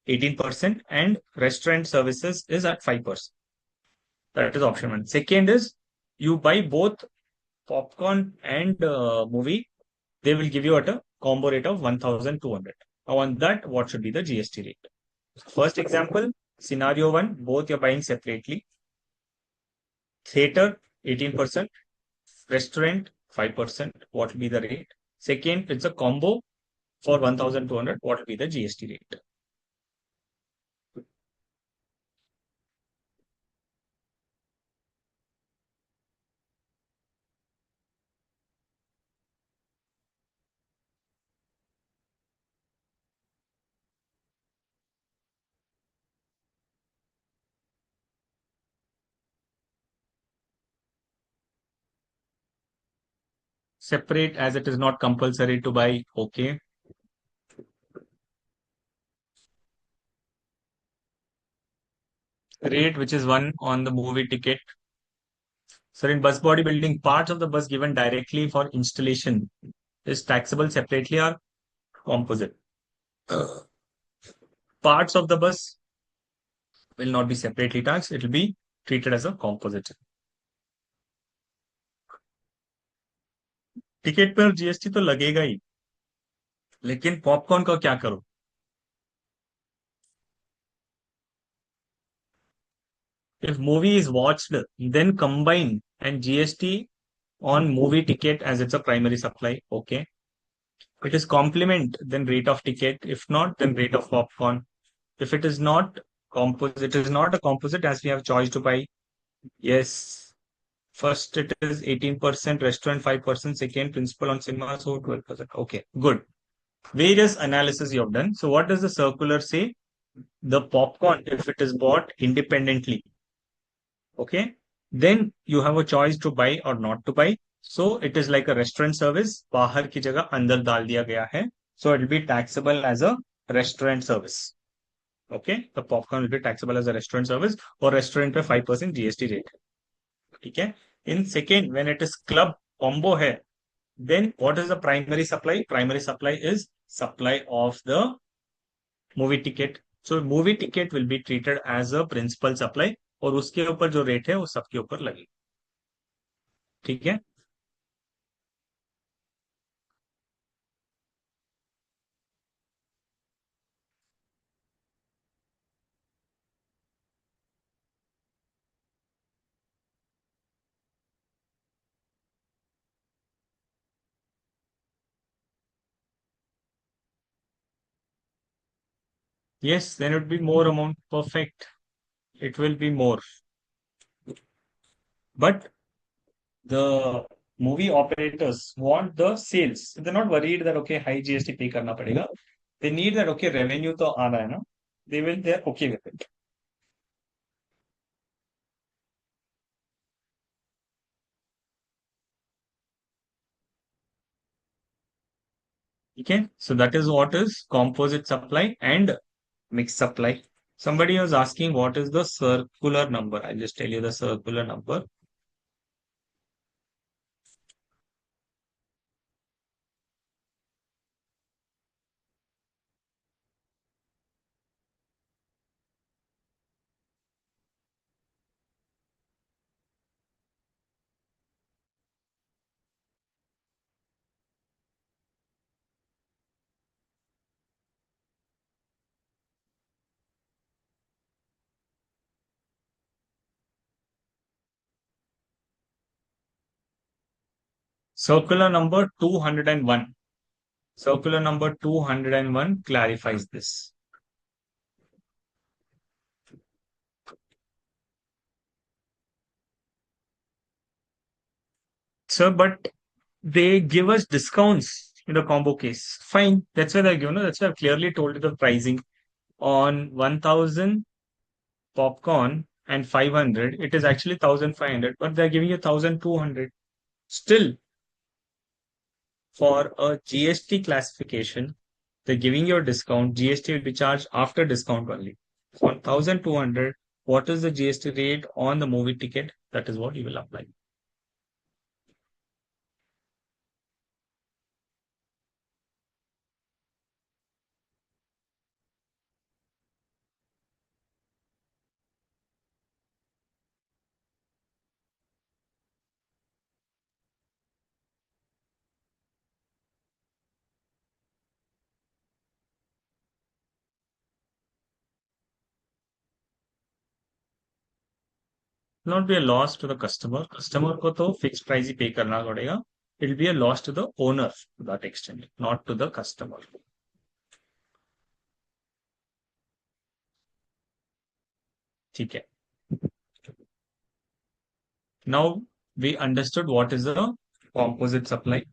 18% and restaurant services is at 5%. That is option one. Second is you buy both popcorn and movie, they will give you at a combo rate of 1,200. Now on that, what should be the GST rate? First example, scenario one, both you're buying separately. Theater, 18%. Restaurant, 5%. What will be the rate? Second, it's a combo for 1,200. What will be the GST rate? Separate as it is not compulsory to buy. Okay. Rate which is one on the movie ticket. So in bus bodybuilding, parts of the bus given directly for installation is taxable separately or composite. Parts of the bus will not be separately taxed. It will be treated as a composite. Ticket पर GST तो लगेगा ही, लेकिन popcorn का क्या करो? If movie is watched, then combine and GST on movie ticket as it's a primary supply. Okay. It is complement, then rate of ticket. If not, then rate of popcorn. If it is not composite, it is not a composite as we have choice to buy. Yes. First, it is 18%, restaurant 5%, second, principal on cinema, so 12%. Okay, good. Various analysis you have done. So, what does the circular say? The popcorn, if it is bought independently, okay, then you have a choice to buy or not to buy. So, it is like a restaurant service. बाहर की जगह अंदर डाल दिया गया है. So, it will be taxable as a restaurant service. Okay, the popcorn will be taxable as a restaurant service or restaurant पे 5% GST rate. ठीक है. In second, when it is club combo है, then what is the primary supply? Primary supply is supply of the movie ticket. So movie ticket will be treated as a principal supply और उसके ऊपर जो rate है वो सबके ऊपर लगेगी. ठीक है. Yes, then it would be more amount. Perfect. It will be more. But the movie operators want the sales. They're not worried that okay, high GST pay करना पड़ेगा. They need that okay, revenue तो आ रहा है ना. They're okay with it. Okay, so that is what is composite supply and mixed supply. Somebody was asking what is the circular number. I'll just tell you the circular number. Circular number 201. Circular number 201 clarifies this. So, but they give us discounts in the combo case. Fine. That's why they're given. That's why I've clearly told you the pricing on 1,000 popcorn and 500. It is actually 1,500, but they're giving you 1,200. Still, for a GST classification, they're giving you a discount. GST will be charged after discount only. So 1,200. What is the GST rate on the movie ticket? That is what you will apply. Not be a loss to the customer. Customer को तो fixed price ही pay करना पड़ेगा. It will be a loss to the owner to that extent, not to the customer. ठीक है. Now we understood what is the composite supply.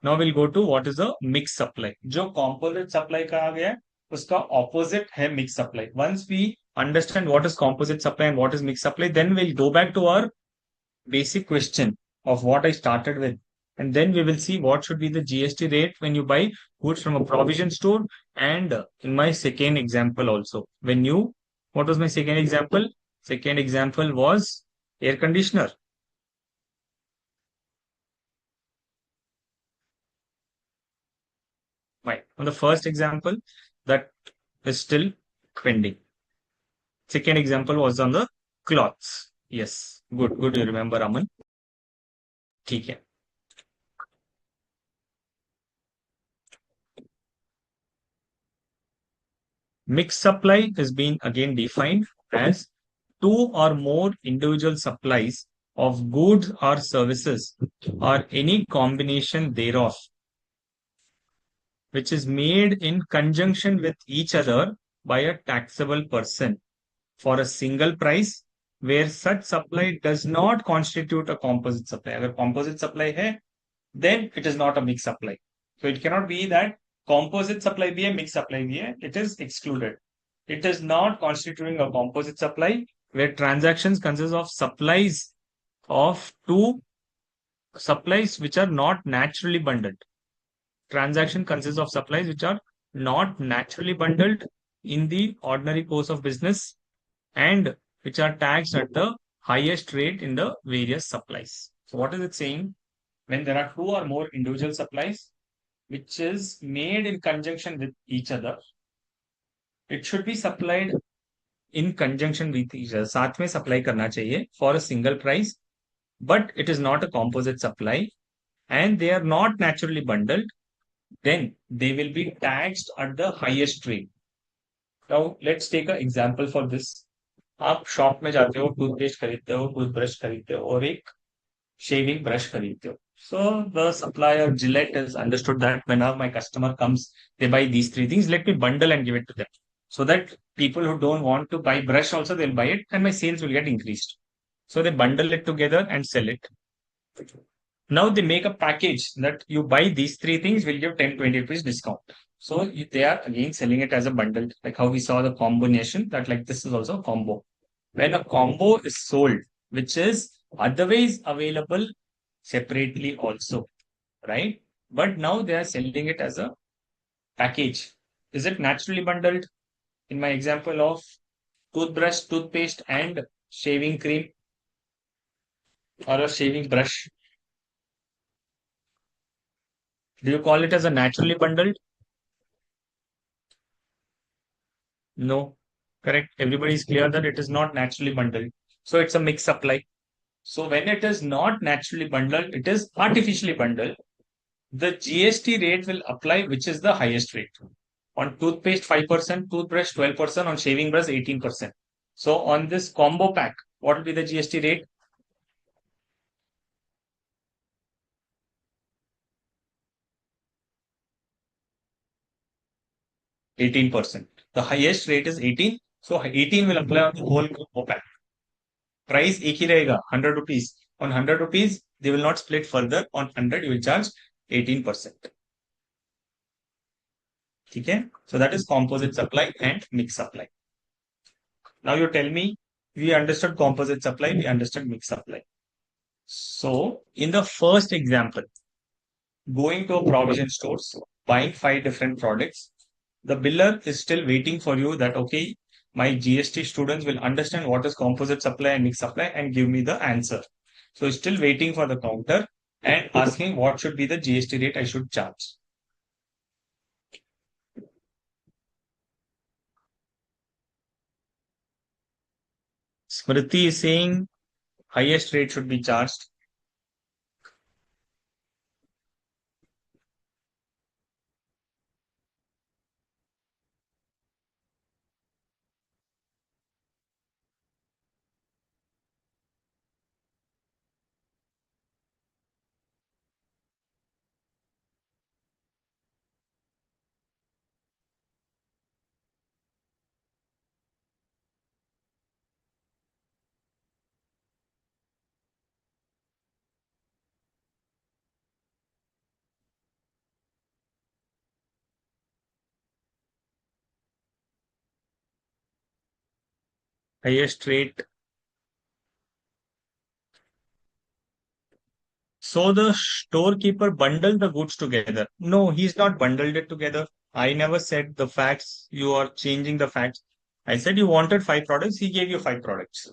Now we'll go to what is the mixed supply. जो composite supply कहा गया है, उसका opposite है mixed supply. Once we understand what is composite supply and what is mixed supply, then we'll go back to our basic question of what I started with. And then we will see what should be the GST rate when you buy goods from a provision store. And in my second example also, what was my second example? Second example was air conditioner. Right. On the first example, that is still pending. Second example was on the cloths. Yes, good. You remember, Aman. ठीक है. Mixed supply has been again defined as two or more individual supplies of goods or services or any combination thereof, which is made in conjunction with each other by a taxable person for a single price, where such supply does not constitute a composite supply. अगर composite supply है, then it is not a mixed supply. So it cannot be that composite supply भी है, mixed supply भी है. It is excluded. It is not constituting a composite supply where transactions consist of supplies of two supplies which are not naturally bundled. Transaction consists of supplies which are not naturally bundled in the ordinary course of business and which are taxed at the highest rate in the various supplies. So what is it saying? When there are two or more individual supplies which is made in conjunction with each other, it should be supplied in conjunction with each other. साथ में supply करना चाहिए for a single price, but it is not a composite supply and they are not naturally bundled, then they will be taxed at the highest rate. Now let's take an example for this. आप shop में जाते हो, toothpaste खरीदते हो, toothbrush खरीदते हो और एक शेविंग ब्रश खरीदते हो. So the supplier Gillette has understood that whenever my customer comes, they buy these three things. Let me bundle and give it to them, so that people who don't want to buy brush also they'll buy it, and my sales will get increased. So they bundle it together and sell it. Now they make a package that you buy these three things, will give 10-20 rupees discount. So they are again selling it as a bundle, like how we saw the combination, that like this is also a combo. When a combo is sold, which is otherwise available separately also, right? But now they are selling it as a package. Is it naturally bundled? In my example of toothbrush, toothpaste, and shaving cream or a shaving brush, do you call it as a naturally bundled? No. Correct. Everybody is clear that it is not naturally bundled. So it's a mixed supply. So when it is not naturally bundled, it is artificially bundled. The GST rate will apply, which is the highest rate. On toothpaste, 5%, toothbrush, 12%, on shaving brush, 18%. So on this combo pack, what will be the GST rate? 18%. The highest rate is 18. So 18 will apply on the whole combo pack. Price एक ही रहेगा, 100 rupees. On 100 rupees, they will not split further. On 100, you will charge 18%. Okay? So that is composite supply and mixed supply. Now you tell me, we understood composite supply, we understood mixed supply. So in the first example, going to a provision stores, buying 5 different products, the biller is still waiting for you that, okay, my GST students will understand what is composite supply and mixed supply and give me the answer. So he's still waiting for the counter and asking what should be the GST rate I should charge. Smriti is saying highest rate should be charged. highest rate. So the storekeeper bundled the goods together. No, he's not bundled it together. I never said the facts. You are changing the facts. I said you wanted 5 products. He gave you 5 products.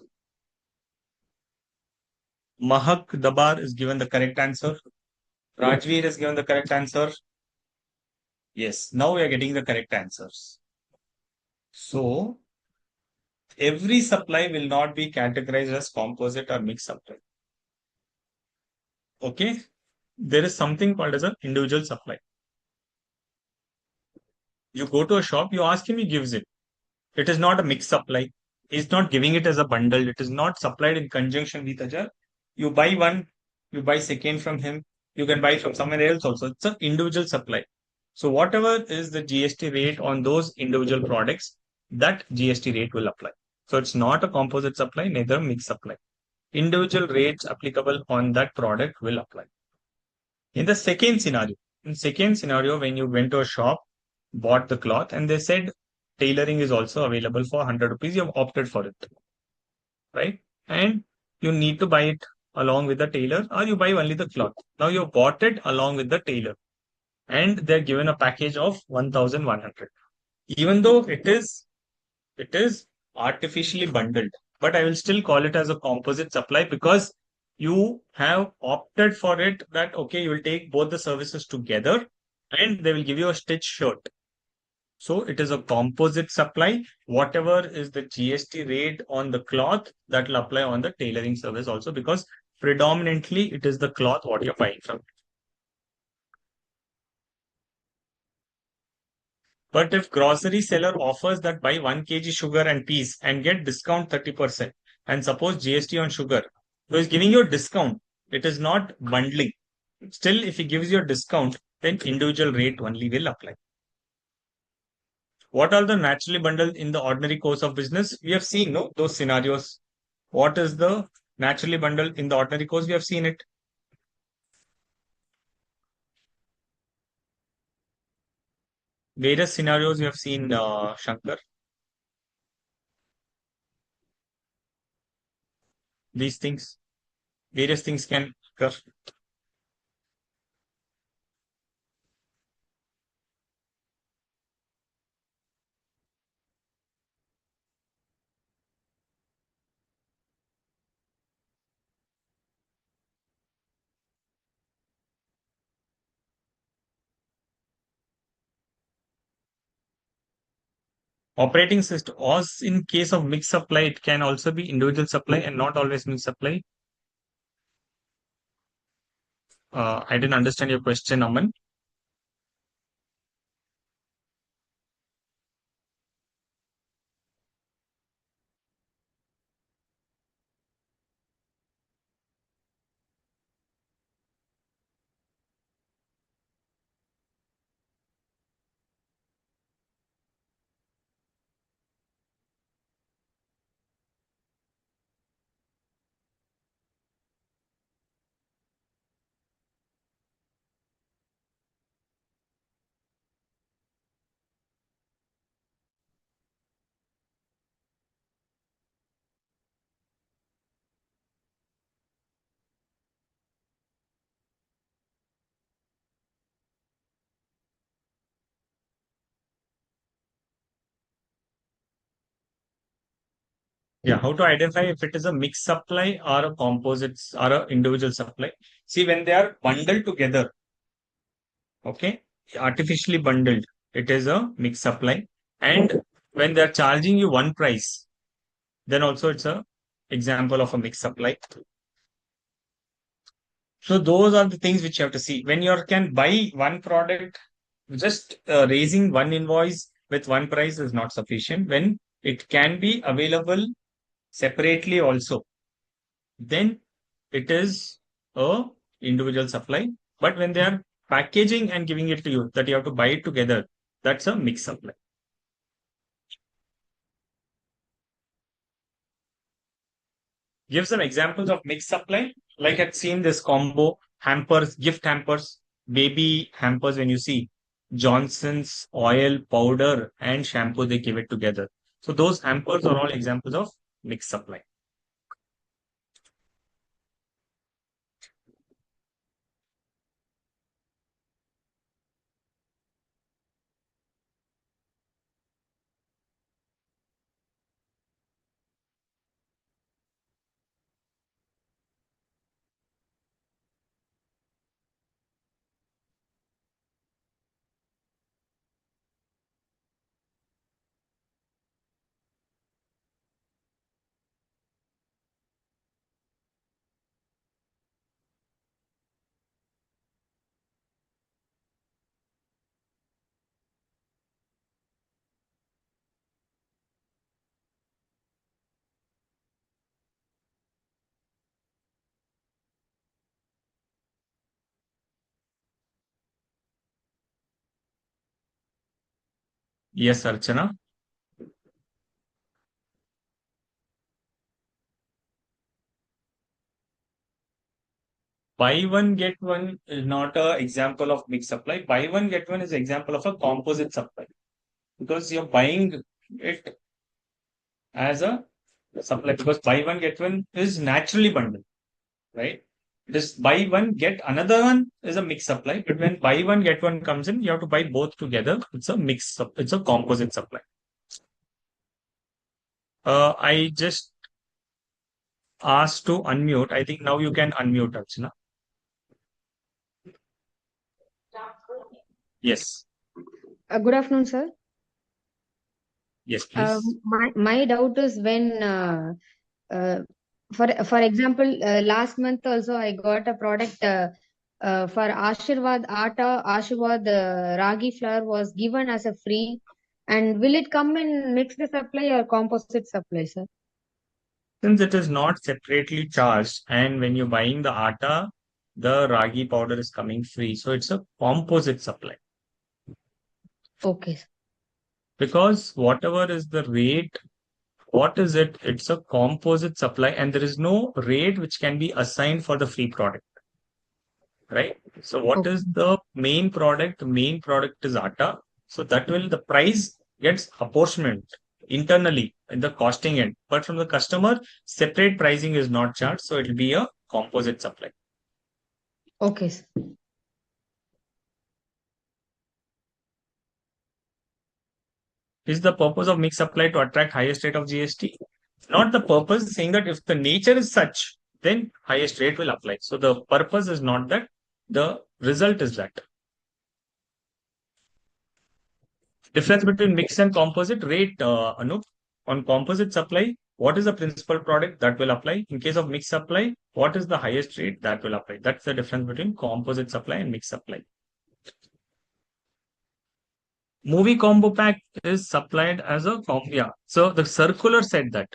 Mahak Dabar is given the correct answer. Rajveer is given the correct answer. Yes, now we are getting the correct answers. So every supply will not be categorized as composite or mixed supply. Okay, there is something called as an individual supply. You go to a shop, you ask him, he gives it. It is not a mixed supply. He's not giving it as a bundle. It is not supplied in conjunction with other. You buy one, you buy second from him. You can buy from somewhere else also. It's an individual supply. So whatever is the GST rate on those individual products, that GST rate will apply. So it's not a composite supply, neither mixed supply. Individual rates applicable on that product will apply. In second scenario, when you went to a shop, bought the cloth, and they said tailoring is also available for 100 rupees, you have opted for it, right? And you need to buy it along with the tailor, or you buy only the cloth. Now you bought it along with the tailor, and they're given a package of 1,100. Even though it is artificially bundled, but I will still call it as a composite supply because you have opted for it that okay, you will take both the services together and they will give you a stitch shirt. So it is a composite supply. Whatever is the GST rate on the cloth, that will apply on the tailoring service also, because predominantly it is the cloth what you're buying from. But if grocery seller offers that buy 1 kg sugar and peas and get discount 30%, and suppose GST on sugar, so he's giving you a discount. It is not bundling. Still, if he gives you a discount, then individual rate only will apply. What are the naturally bundled in the ordinary course of business? We have seen no those scenarios. What is the naturally bundled in the ordinary course? We have seen it. Various scenarios we have seen, Shankar. These things, various things can occur. Operating system, or in case of mixed supply, it can also be individual supply and not always mixed supply. I didn't understand your question, Aman. Yeah, how to identify if it is a mixed supply or a composites or a individual supply? See, when they are bundled together, okay, artificially bundled, it is a mixed supply. And when they are charging you one price, then also it's a example of a mixed supply. So those are the things which you have to see. When you can buy one product, just raising one invoice with one price is not sufficient. When it can be available separately also, then it is a individual supply. But when they are packaging and giving it to you, that you have to buy it together, that's a mixed supply. Give some examples of mixed supply. Like I've seen this combo hampers, gift hampers, baby hampers. When you see Johnson's oil, powder, and shampoo, they give it together. So those hampers are all examples of mixed supply. Yes, Archana. Buy one, get one is not an example of mixed supply. Buy one, get one is example of a composite supply because you're buying it as a supply because buy one, get one is naturally bundled, right? This buy one, get another one is a mixed supply. But when buy one, get one comes in, you have to buy both together. It's a it's a composite supply. I just asked to unmute. I think now you can unmute, Archana. Yes.
Good afternoon, sir.
Yes, please.
My doubt is when, uh, for example, last month also I got a product for Ashirwad Atta, Ashirwad Ragi flour was given as a free. And will it come in mixed supply or composite supply, sir?
Since it is not separately charged, and when you're buying the atta, the ragi powder is coming free. So it's a composite supply.
Okay, sir.
Because whatever is the rate, what is it? It's a composite supply, and there is no rate which can be assigned for the free product, right? So what
Okay.
is the main product? The main product is atta. So that will the price gets apportionment internally in the costing end. But from the customer, separate pricing is not charged. So it will be a composite supply.
Okay, sir.
Is the purpose of mixed supply to attract highest rate of GST? Not the purpose, saying that if the nature is such, then highest rate will apply. So the purpose is not that, the result is that. Difference between mixed and composite rate, Anup, on composite supply, what is the principal product that will apply? In case of mixed supply, what is the highest rate that will apply? That's the difference between composite supply and mixed supply. Movie combo pack is supplied as a yeah. So the circular said that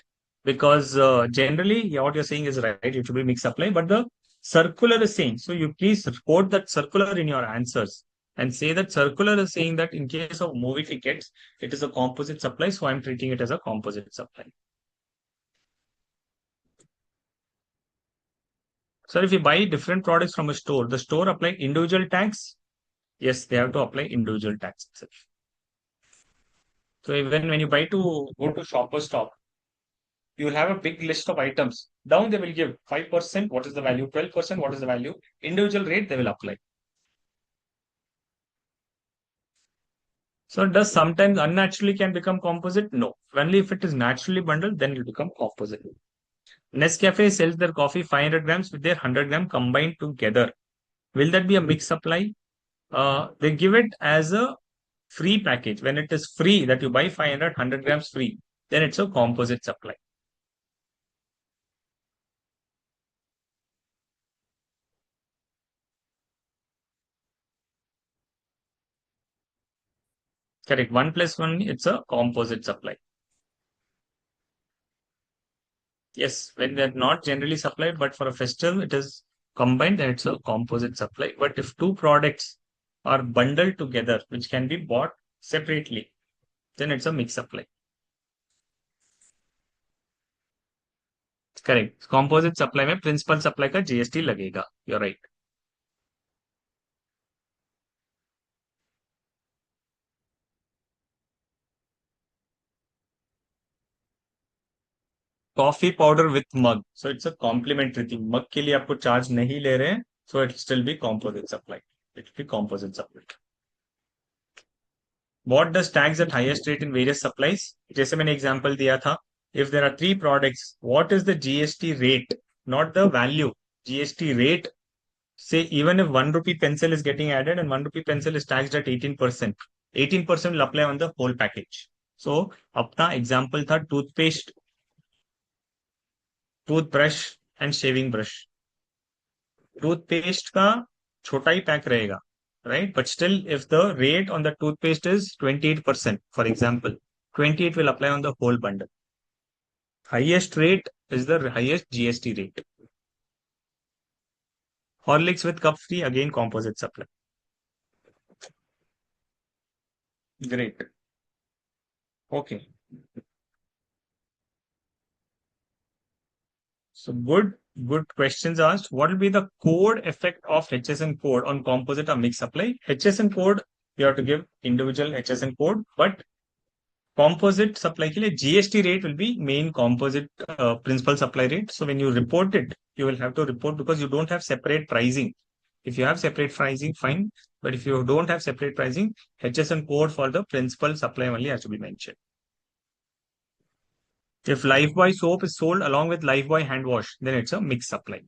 because generally what you're saying is right. It should be mixed supply, but the circular is saying. So you please quote that circular in your answers and say that circular is saying that in case of movie tickets, it is a composite supply. So I'm treating it as a composite supply. So if you buy different products from a store, the store apply individual tax. Yes, they have to apply individual tax itself. So even when you buy to go to shopper's stop, you will have a big list of items. Down they will give 5%, what is the value, 12%, what is the value, individual rate they will apply. So does sometimes unnaturally can become composite? No. Only if it is naturally bundled, then it will become composite. Nescafe sells their coffee 500 grams with their 100 gram combined together. Will that be a mixed supply? They give it as a free package. When it is free, that you buy 500, 100 grams free, then it's a composite supply. Correct. 1 plus 1, it's a composite supply. Yes, when they're not generally supplied, but for a festival, it is combined and it's a composite supply. But if two products are bundled together, which can be bought separately, then it's a mixed supply. Correct. Composite supply में principal supply का GST लगेगा. You're right. Coffee powder with mug, so it's a complimentary thing, mug के लिए आपको charge नहीं ले रहे हैं, so it still be composite supply, it be composite supply. What does tax at highest rate in various supplies? जैसे मैंने example दिया था, if there are 3 products, what is the GST rate, not the value, GST rate. Say even if 1 rupee pencil is getting added and 1 rupee pencil is taxed at 18%, 18% will apply on the whole package. So अपना example था toothpaste, toothbrush and shaving brush. Toothpaste का छोटा ही pack रहेगा, right? But still, if the rate on the toothpaste is 28%, for example, 28 will apply on the whole bundle. Highest rate is the highest GST rate. Horlicks with cup free, again composite supply. Great. Okay. So good questions asked. What will be the code effect of HSN code on composite or mixed supply? HSN code, you have to give individual HSN code, but composite supply के लिए GST rate will be main composite principal supply rate. So when you report it, you will have to report because you don't have separate pricing. If you have separate pricing, fine. But if you don't have separate pricing, HSN code for the principal supply only has to be mentioned. If Lifebuoy soap is sold along with Lifebuoy hand wash, then it's a mixed supply.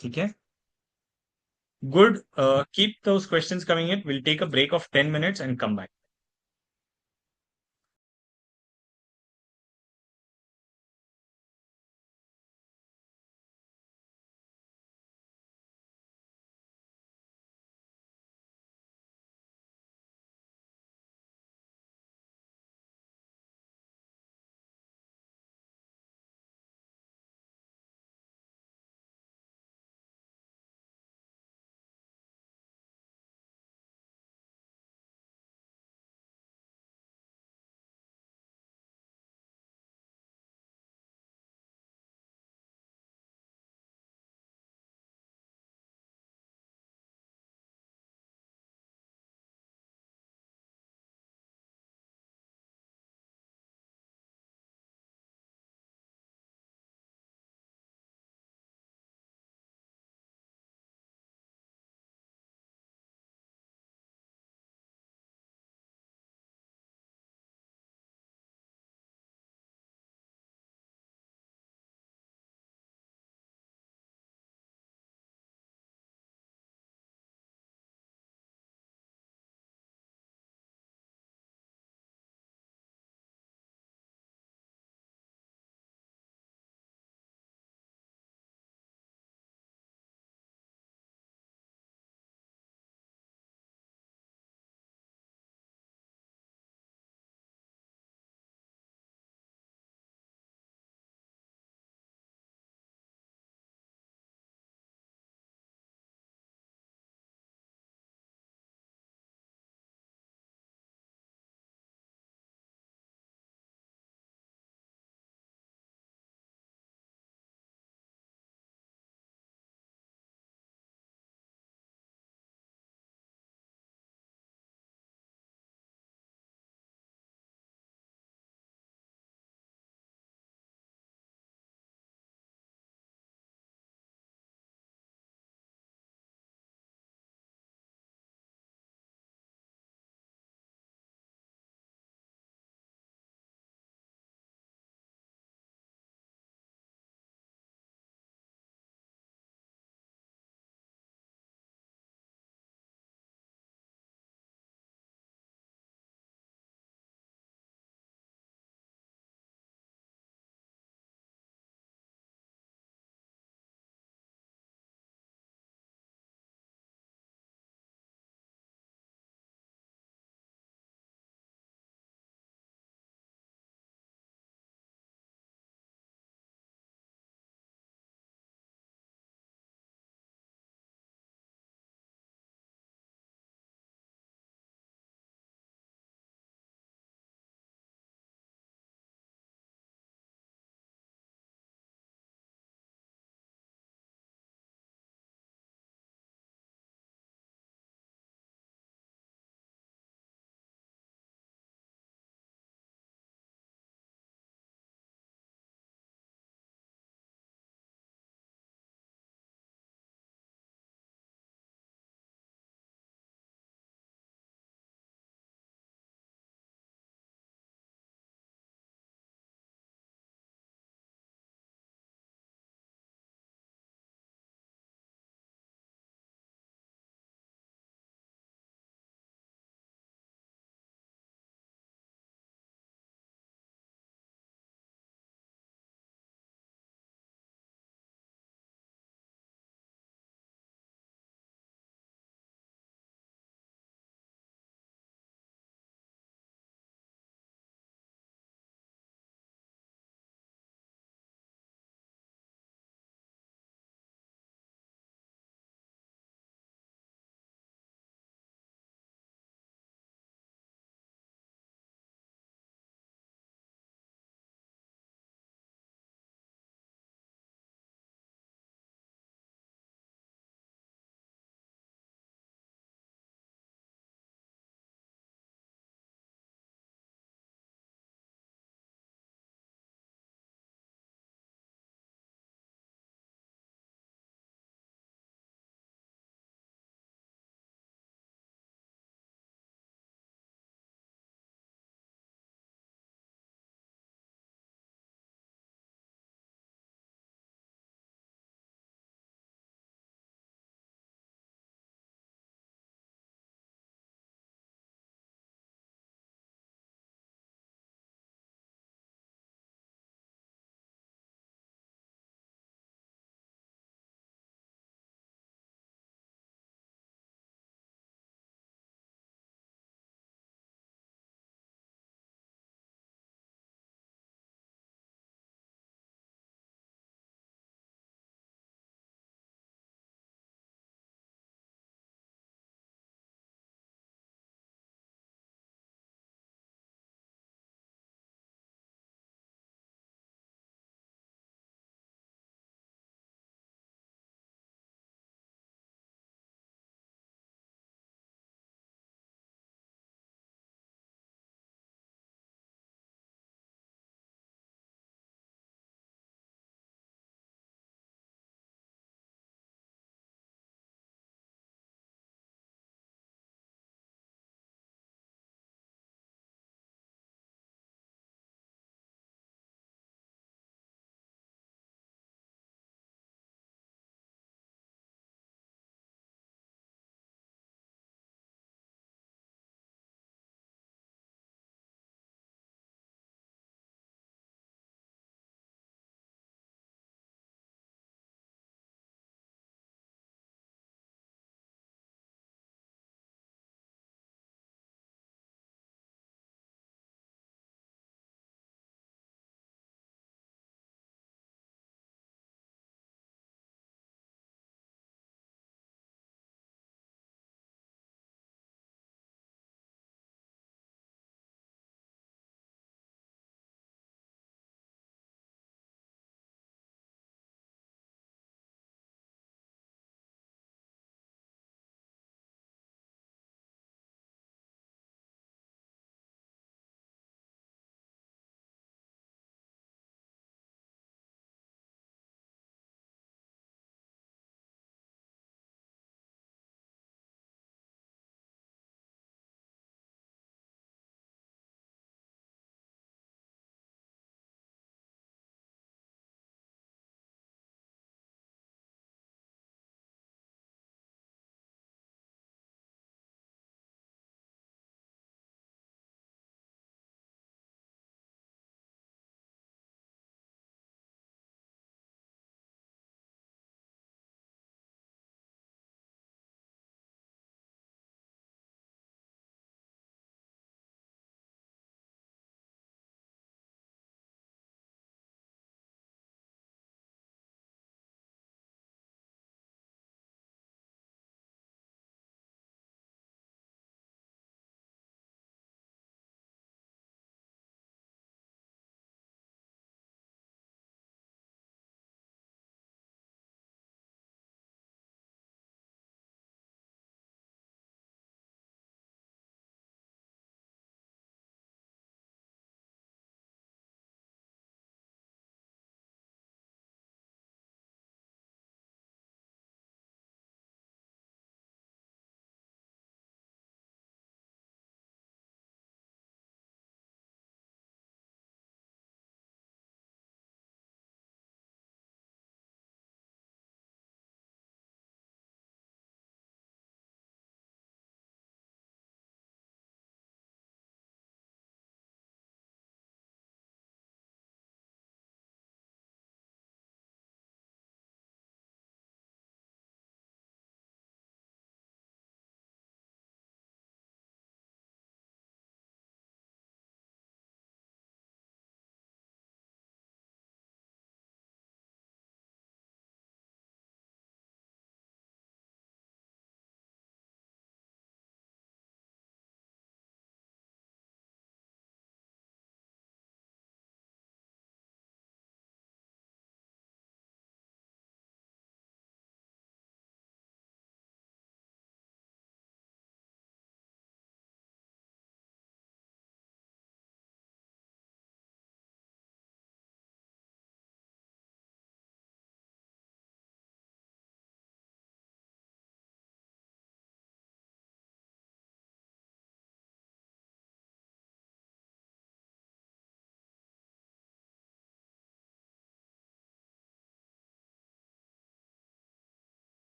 ठीक है? Good. Keep those questions coming in. We'll take a break of 10 minutes and come back.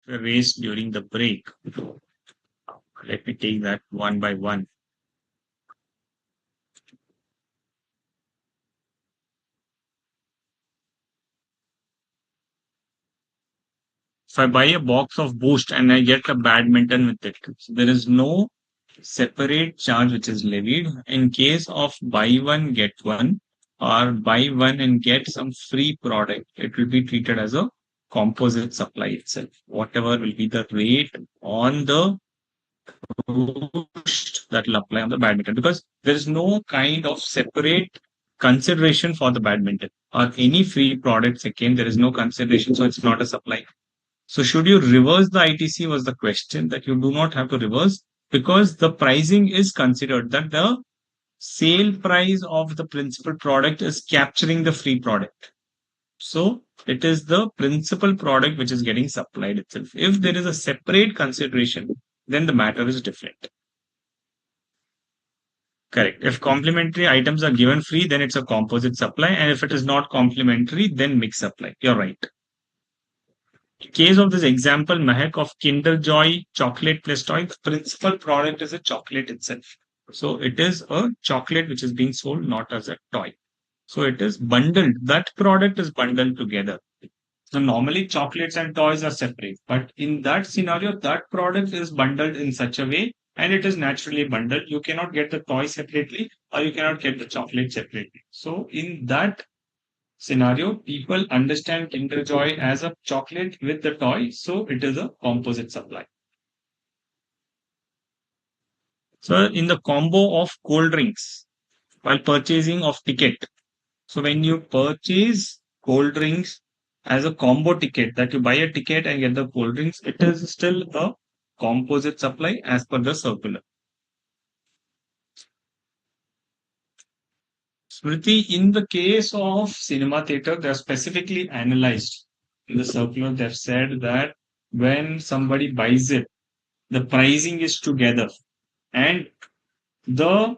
raised during the break. Let me take that one by one. If I buy a box of Boost and I get a badminton with it, so there is no separate charge which is levied. In case of buy one get one or buy one and get some free product, it will be treated as a composite supply itself. Whatever will be the rate on the Boost that will apply on the badminton, because there is no kind of separate consideration for the badminton or any free products. Again, there is no consideration, so it's not a supply. So should you reverse the ITC was the question, that you do not have to reverse, because the pricing is considered that the sale price of the principal product is capturing the free product. So it is the principal product which is getting supplied itself. If there is a separate consideration, then the matter is different. Correct. If complementary items are given free, then it's a composite supply. And if it is not complementary, then mixed supply. You're right. In case of this example, Mahek, of Kinder Joy chocolate plus toy, the principal product is a chocolate itself. So it is a chocolate which is being sold, not as a toy. So it is bundled. That product is bundled together. So normally chocolates and toys are separate, but in that scenario, that product is bundled in such a way, and it is naturally bundled. You cannot get the toy separately, or you cannot get the chocolate separately. So in that scenario, people understand Kinder Joy as a chocolate with the toy, so it is a composite supply. So in the combo of cold drinks, while purchasing of ticket, so when you purchase cold drinks as a combo ticket, that you buy a ticket and get the cold drinks, it is still a composite supply as per the circular. Smriti, in the case of cinema theater, they are specifically analyzed. In the circular, they've said that when somebody buys it, the pricing is together, and the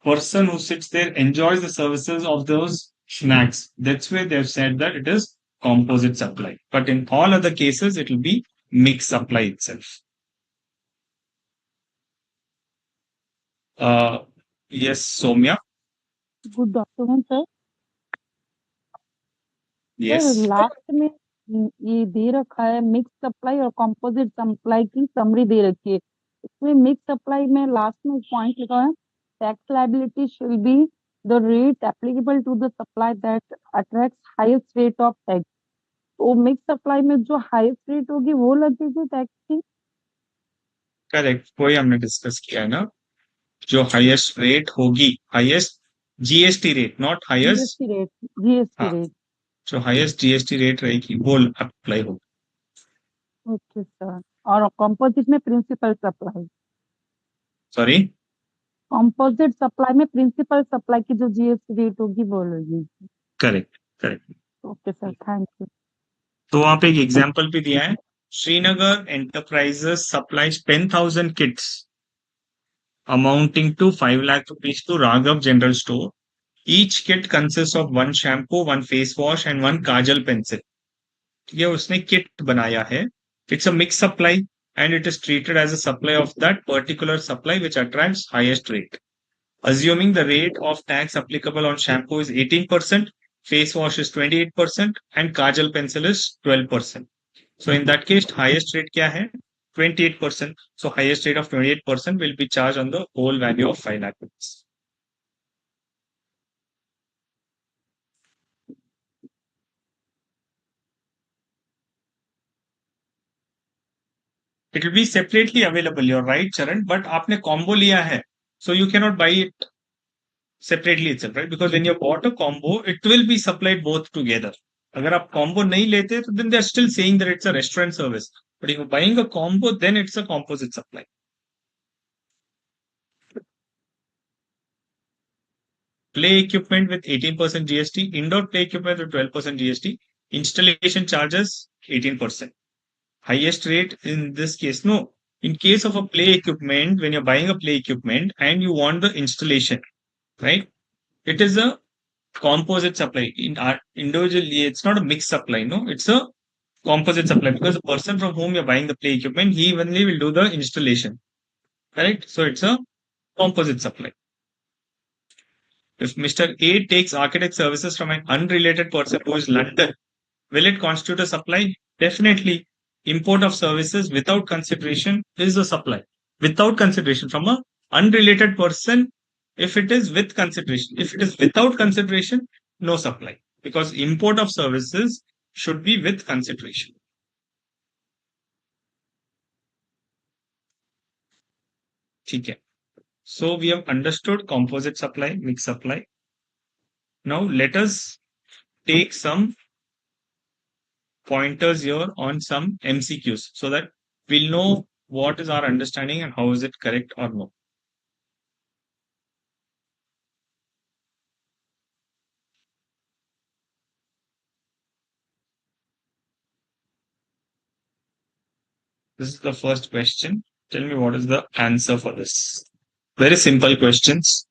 person who sits there enjoys the services of those snacks. That's where they've said that it is composite supply. But in all other cases, it will be mixed supply itself. Yes, Soumya.
Good afternoon sir
Yes.
Sir last में ये दे रखा है mix supply और composite supply की summary दे रखी है इसमें मिक्स सप्लाई में लास्ट में पॉइंट लिखा है tax liability should be the rate applicable to the supply that attracts highest rate of tax तो मिक्स सप्लाई में जो हाईएस्ट रेट होगी वो लगेगी टैक्स की
करेक्ट, वही हमने डिस्कस किया है ना, जो हाईएस्ट रेट होगी, highest GST rate, not highest
GST rate
जो हाईएस्ट जीएसटी रेट रहेगी वो अप्लाई होगी.
ओके सर और कंपोजिट में principal supply
sorry,
composite supply में प्रिंसिपल सप्लाई की जो जीएसटी रेट होगी वो लगेगी.
Correct correct.
Okay sir thank you.
तो वहां पे एक एग्जांपल भी दिया है. Srinagar enterprises supplies 10,000 kits amounting to 5 lakh rupees to Raghav General Store. Each kit consists of one shampoo, one face wash and one kajal pencil. ये उसने kit बनाया है. It's a mixed supply and it is treated as a supply of that particular supply which attracts highest rate. Assuming the rate of tax applicable on shampoo is 18%, face wash is 28% and kajal pencil is 12%. So in that case, highest rate क्या है? 28%. So highest rate of 28% will be charged on the whole value of 5 lakh rupees. It will be separately available. You're right, Charan. But आपने combo लिया है, so you cannot buy it separately itself, right? Because when you bought a combo, it will be supplied both together. अगर आप combo नहीं लेते, तो then they're still saying that it's a restaurant service. But if you're buying a combo, then it's a composite supply. Play equipment with 18% GST, indoor play equipment with 12% GST, installation charges 18%. Highest rate in this case, no. In case of a play equipment, when you're buying a play equipment and you want the installation, right? It is a composite supply. In our individually, it's not a mixed supply, no. It's a composite supply, because the person from whom you're buying the play equipment, he only will do the installation. Correct? So it's a composite supply. If Mr. A takes architect services from an unrelated person who is London, will it constitute a supply? Definitely. Import of services without consideration is a supply. Without consideration from a unrelated person, if it is with consideration. If it is without consideration, no supply. Because import of services should be with consideration. Okay. So we have understood composite supply, mixed supply. Now let us take some pointers here on some MCQs so that we'll know what is our understanding and how is it correct or no. This is the first question. Tell me what is the answer for this. Very simple questions.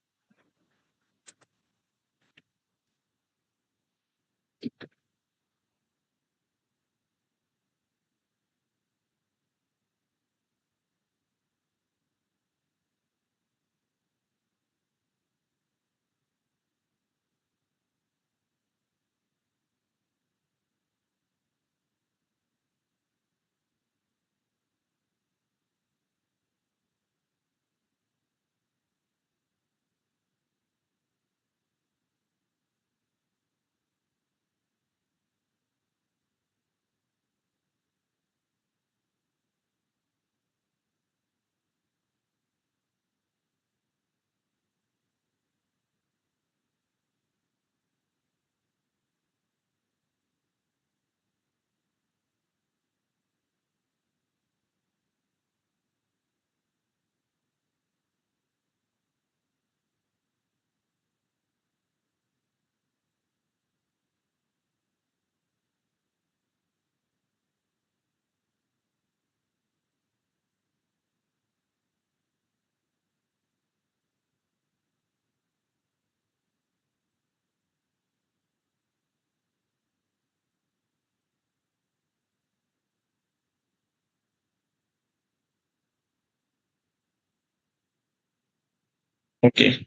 Okay.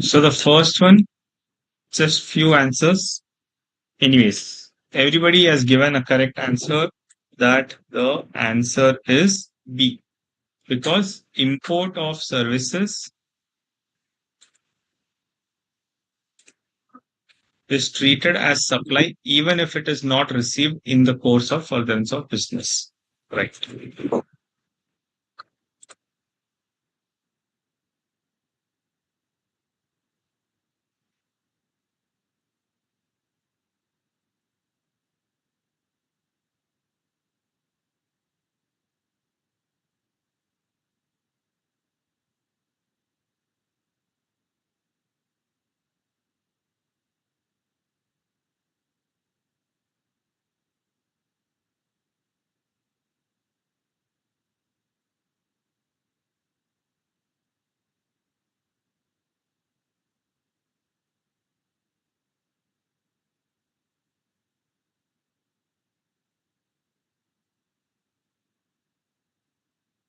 So the first one, just few answers. Anyways, everybody has given a correct answer that the answer is B. Because import of services is treated as supply even if it is not received in the course of furtherance of business. Right.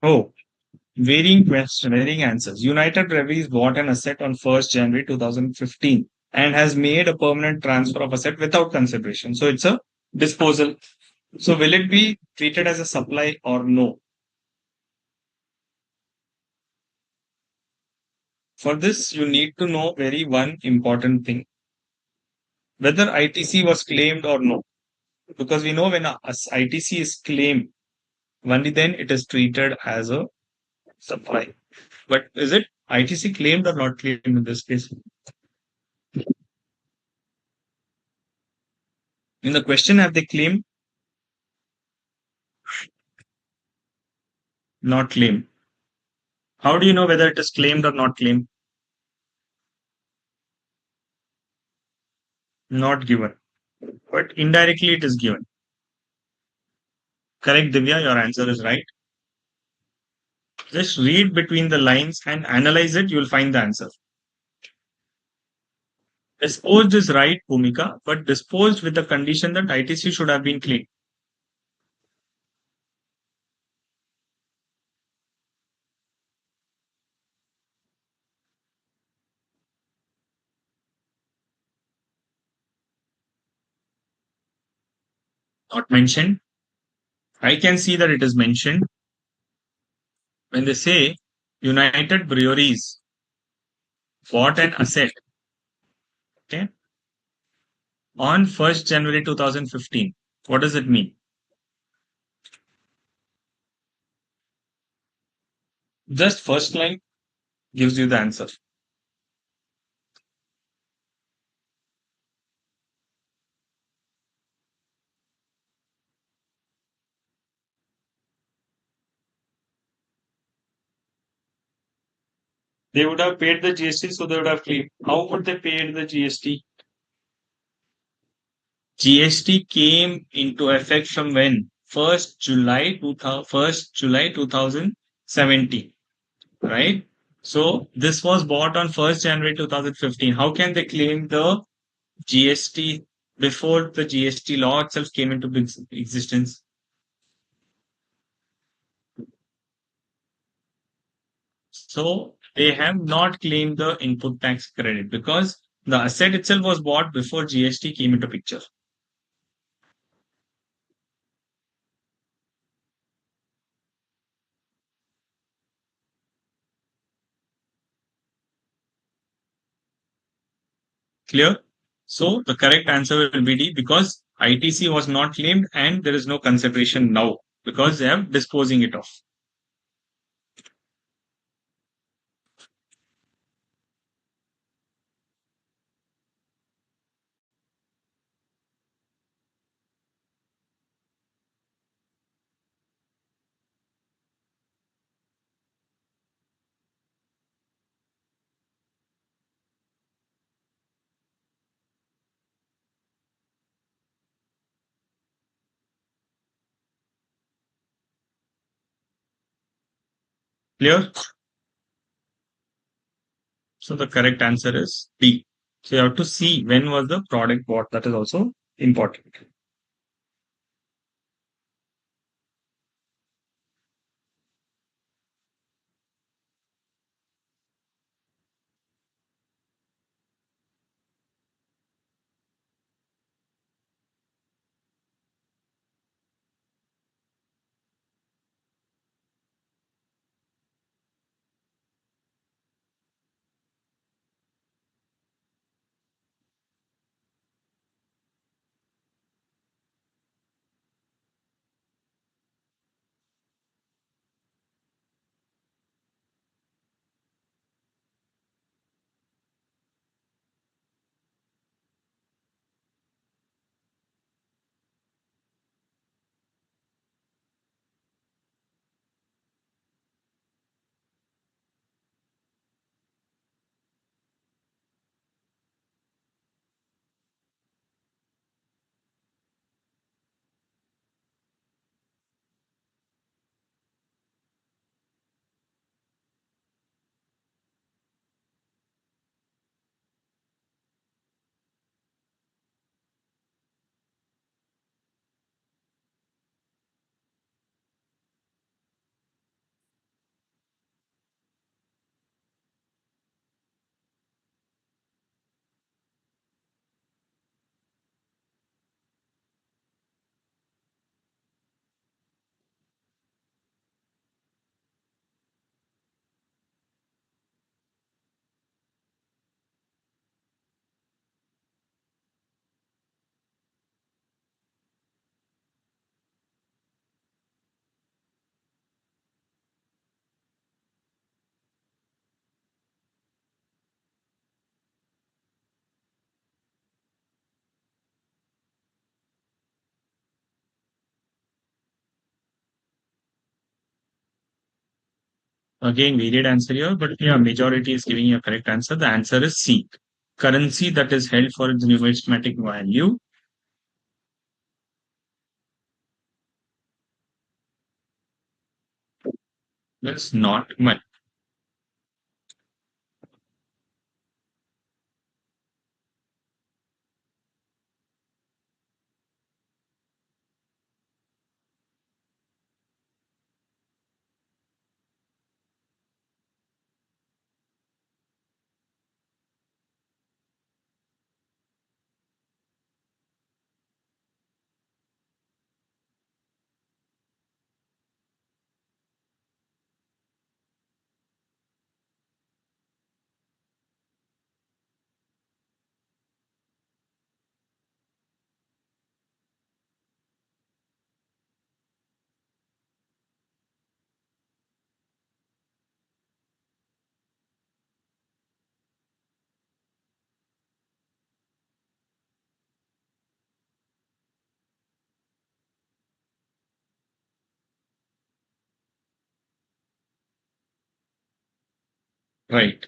Oh, varying answers. United Breweries bought an asset on 1st January 2015 and has made a permanent transfer of asset without consideration. So it's a disposal. So will it be treated as a supply or no? For this, you need to know very one important thing, whether ITC was claimed or no. Because we know when a ITC is claimed, only then it is treated as a supply. But is it ITC claimed or not claimed in this case? In the question, have they claimed? Not claimed. How do you know whether it is claimed or not claimed? Not given. But indirectly it is given. Correct, Divya, your answer is right. Just read between the lines and analyze it, you will find the answer. Disposed is right, Bhumika, but disposed with the condition that ITC should have been claimed. not mentioned. I can see that it is mentioned when they say United Breweries bought an asset, okay, on 1st January 2015. What does it mean? Just first line gives you the answer. They would have paid the GST, so they would have claimed. How would they pay the GST? GST came into effect from when? 1st July 2017, right? So this was bought on 1st January 2015. How can they claim the GST before the GST law itself came into existence? So they have not claimed the input tax credit because the asset itself was bought before GST came into picture. Clear? So the correct answer will be D because ITC was not claimed and there is no consideration now because they are disposing it off. Clear? So the correct answer is B. So you have to see when was the product bought. That is also important. Again, we did answer here, but yeah, majority is giving you a correct answer. The answer is C. Currency that is held for its numismatic value is not money. Right.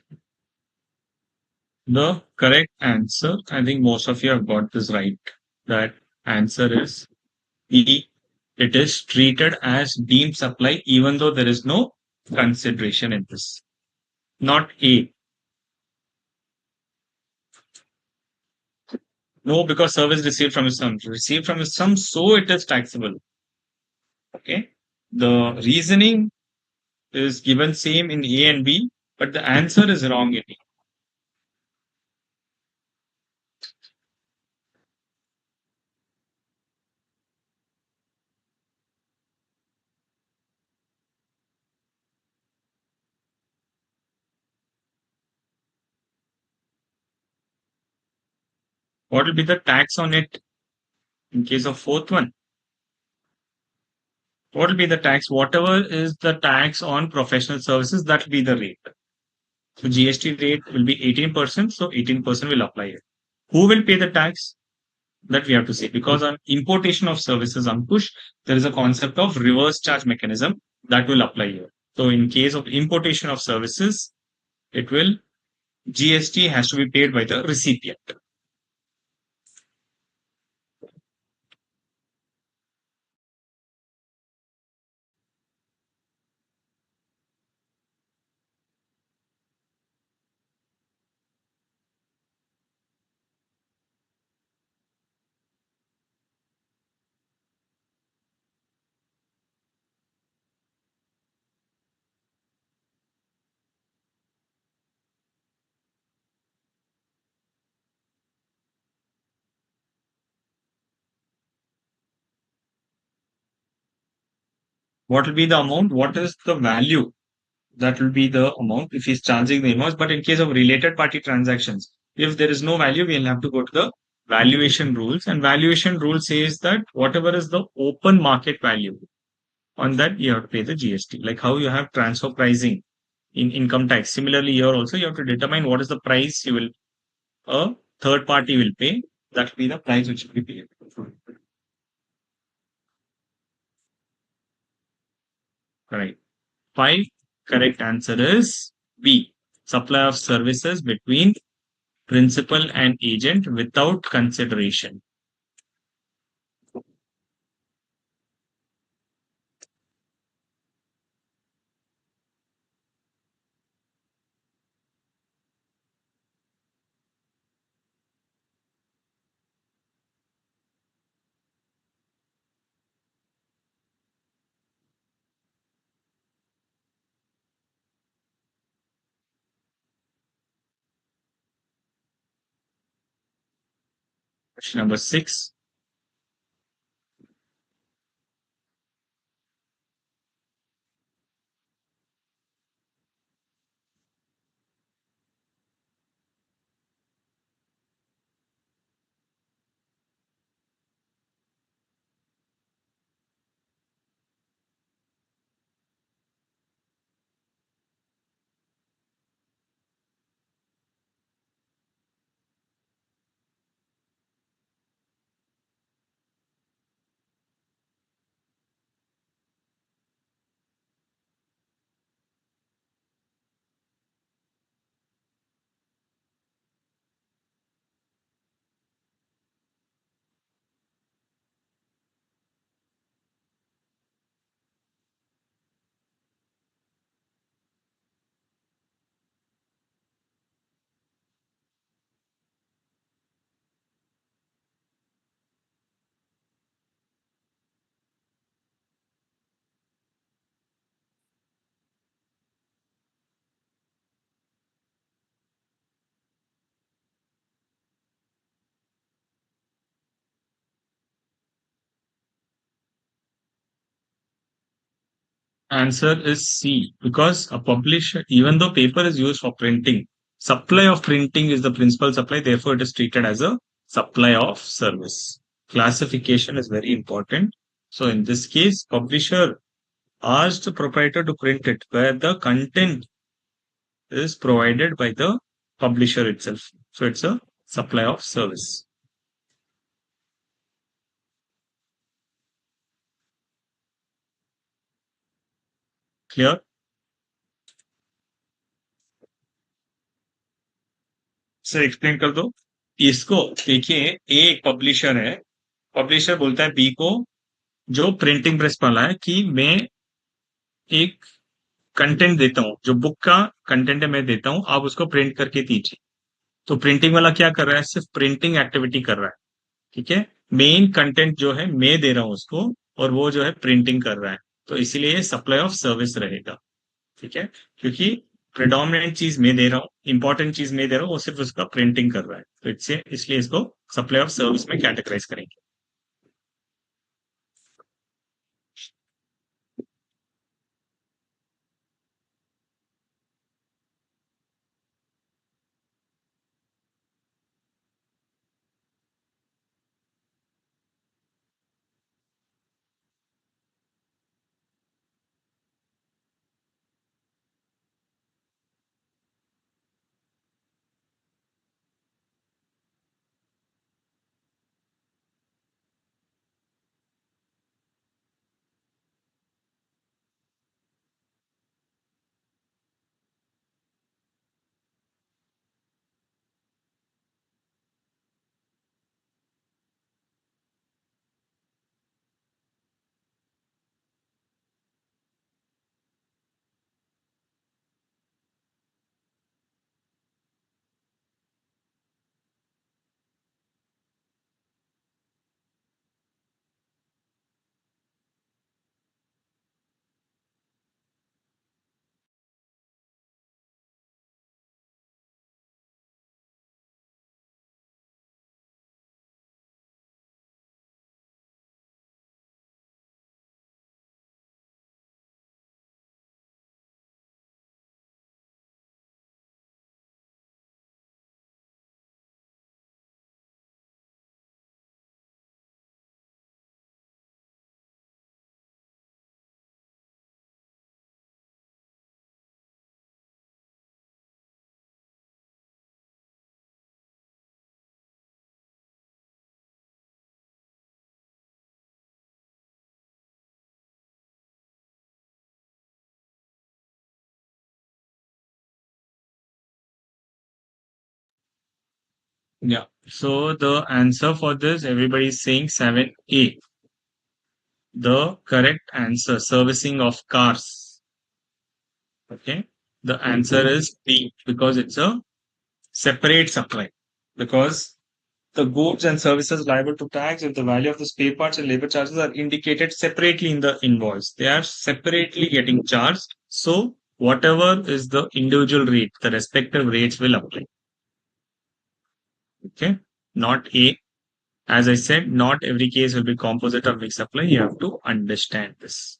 The correct answer, I think most of you have got this right. That answer is E. It is treated as deemed supply even though there is no consideration in this. Not A. No, because service received from his sum. Received from his sum, so it is taxable. Okay. The reasoning is given same in A and B, but the answer is wrong in A. What will be the tax on it in case of fourth one? What will be the tax? Whatever is the tax on professional services, that will be the rate. So GST rate will be 18%, so 18% will apply it. Who will pay the tax? That we have to say. Because on importation of services, Ankush, there is a concept of reverse charge mechanism that will apply here. So in case of importation of services, it will GST has to be paid by the recipient. What will be the amount? What is the value? That will be the amount if he's charging the invoice. But in case of related party transactions, if there is no value, we'll have to go to the valuation rules. And valuation rule says that whatever is the open market value, on that you have to pay the GST. Like how you have transfer pricing in income tax. Similarly, here also you have to determine what is the price you will a third party will pay. That will be the price which will be paid. Right. 5. Correct answer is B. Supply of services between principal and agent without consideration. Question number 6. Answer is C. Because a publisher, even though paper is used for printing, supply of printing is the principal supply. Therefore, it is treated as a supply of service. Classification is very important. So in this case, publisher asked the proprietor to print it where the content is provided by the publisher itself. So it's a supply of service. Clear? से explain कर दो। इसको देखिए, ए एक publisher है, publisher बोलता है B को, जो प्रिंटिंग प्रेस वाला है, कि मैं एक कंटेंट देता हूँ, जो बुक का कंटेंट है मैं देता हूँ, आप उसको प्रिंट करके दीजिए। तो प्रिंटिंग वाला क्या कर रहा है, सिर्फ प्रिंटिंग एक्टिविटी कर रहा है, ठीक है। मेन कंटेंट जो है मैं दे रहा हूँ उसको, और वो जो है प्रिंटिंग कर रहा है, तो इसीलिए सप्लाई ऑफ सर्विस रहेगा, ठीक है। क्योंकि प्रिडोमिनेंट चीज मैं दे रहा हूँ, इंपॉर्टेंट चीज मैं दे रहा हूँ, वो सिर्फ उसका प्रिंटिंग कर रहा है, तो इसलिए इसको सप्लाई ऑफ सर्विस में कैटेगराइज करेंगे। Yeah. So the answer for this, everybody is saying 7A. The correct answer, servicing of cars. Okay. The answer is B, because it's a separate supply. Because the goods and services liable to tax if the value of the spare parts and labor charges are indicated separately in the invoice. They are separately getting charged. So whatever is the individual rate, the respective rates will apply. Okay. Not A. As I said, not every case will be composite or mixed supply. You have to understand this.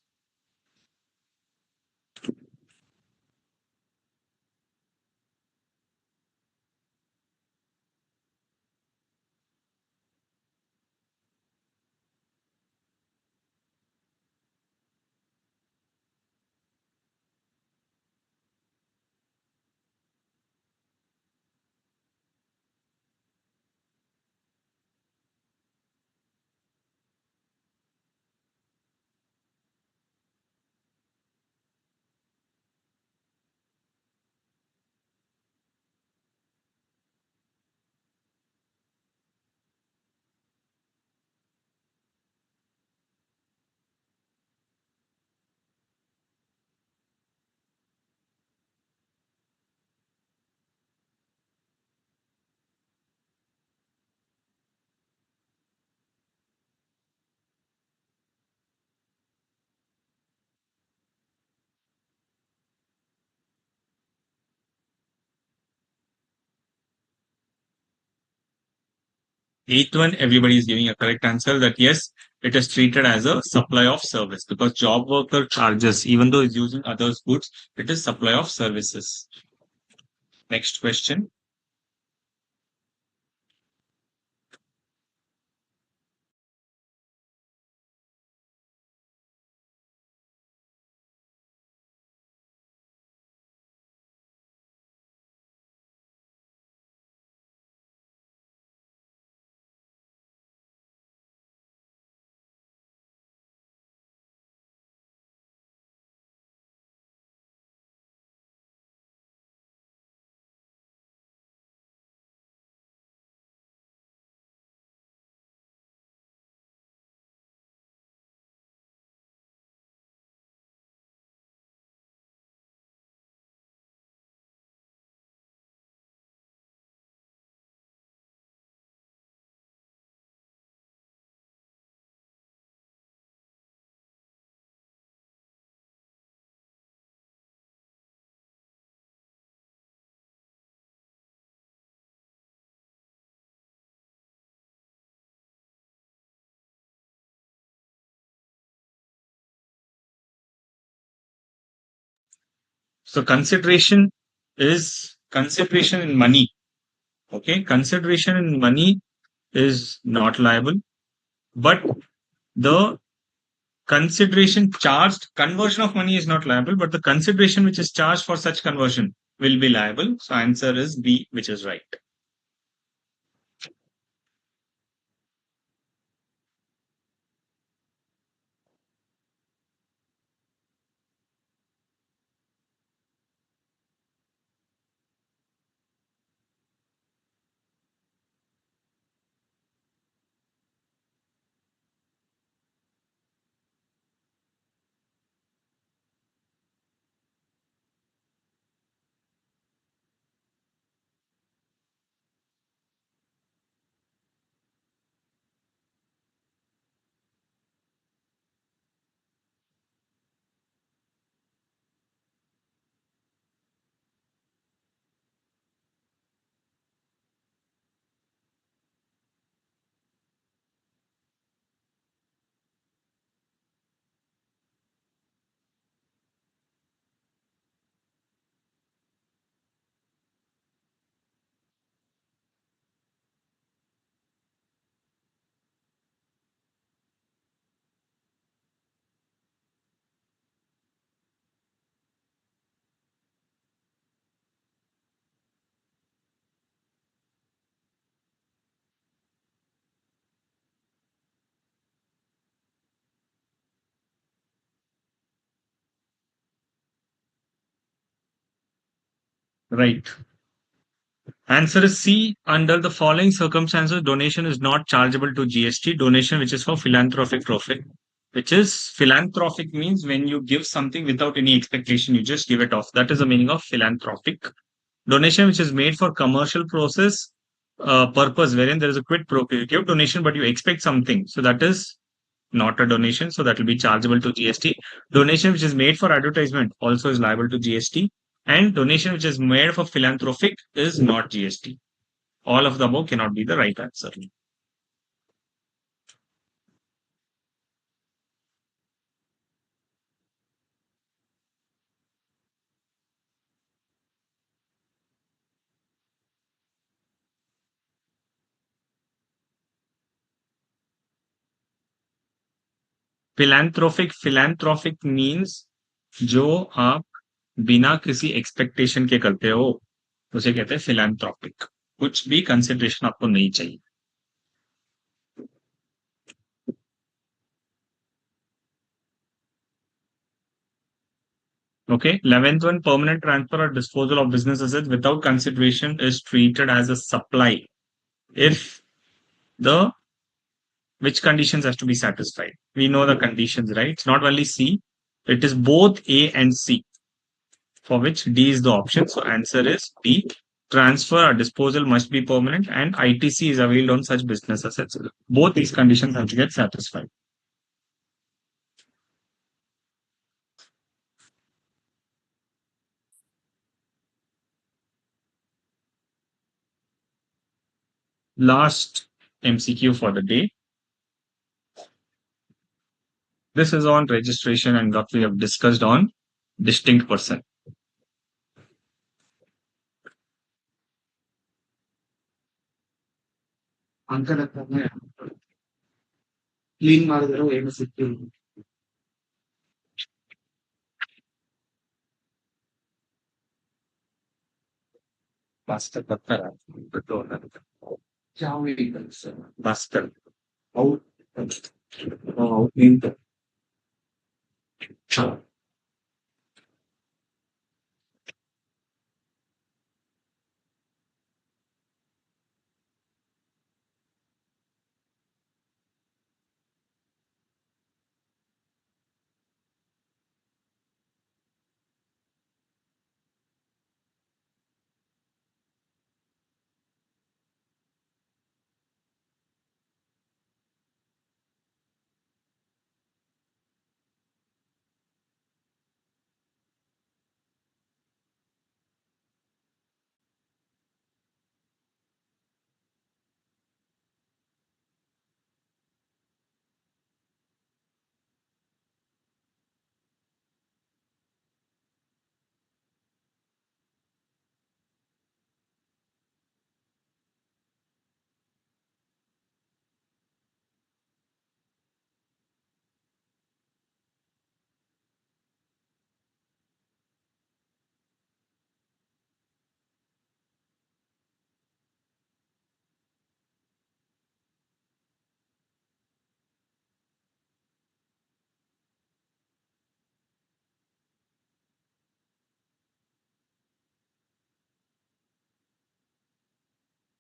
Eighth one, everybody is giving a correct answer that yes, it is treated as a supply of service, because job worker charges, even though it's using others' goods, it is supply of services. Next question. So consideration is consideration in money. Okay, consideration in money is not liable, but the consideration charged, conversion of money is not liable, but the consideration which is charged for such conversion will be liable. So answer is B, which is right. Right. Answer is C. Under the following circumstances, donation is not chargeable to GST. Donation which is for philanthropic profit, which is philanthropic means when you give something without any expectation, you just give it off. That is the meaning of philanthropic. Donation which is made for commercial process purpose, wherein there is a quid pro quo. You give donation, but you expect something. So that is not a donation. So that will be chargeable to GST. Donation which is made for advertisement also is liable to GST. And donation which is made for philanthropic is not GST. All of the above cannot be the right answer. Philanthropic means जो आप बिना किसी expectation के करते हो उसे कहते हैं फिलैंथ्रोपिक. कुछ भी कंसिडरेशन आपको नहीं चाहिए. Okay. 11th one, permanent transfer or disposal of business assets without consideration is treated as a supply if the which conditions has to be satisfied. We know the conditions, right? It's not only C, it is both A and C, for which D is the option. So answer is B. Transfer or disposal must be permanent and ITC is availed on such business assets. Both these conditions have to get satisfied. Last MCQ for the day. This is on registration and what we have discussed on distinct person. Clean ಮಾಡಿದ್ರು ಏನು ಸಿಕ್ಕಿಲ್ಲ. Master ಬರ್ತಾರ ಬಿಟ್ಟು ಯಾವ master out ನಿಂತ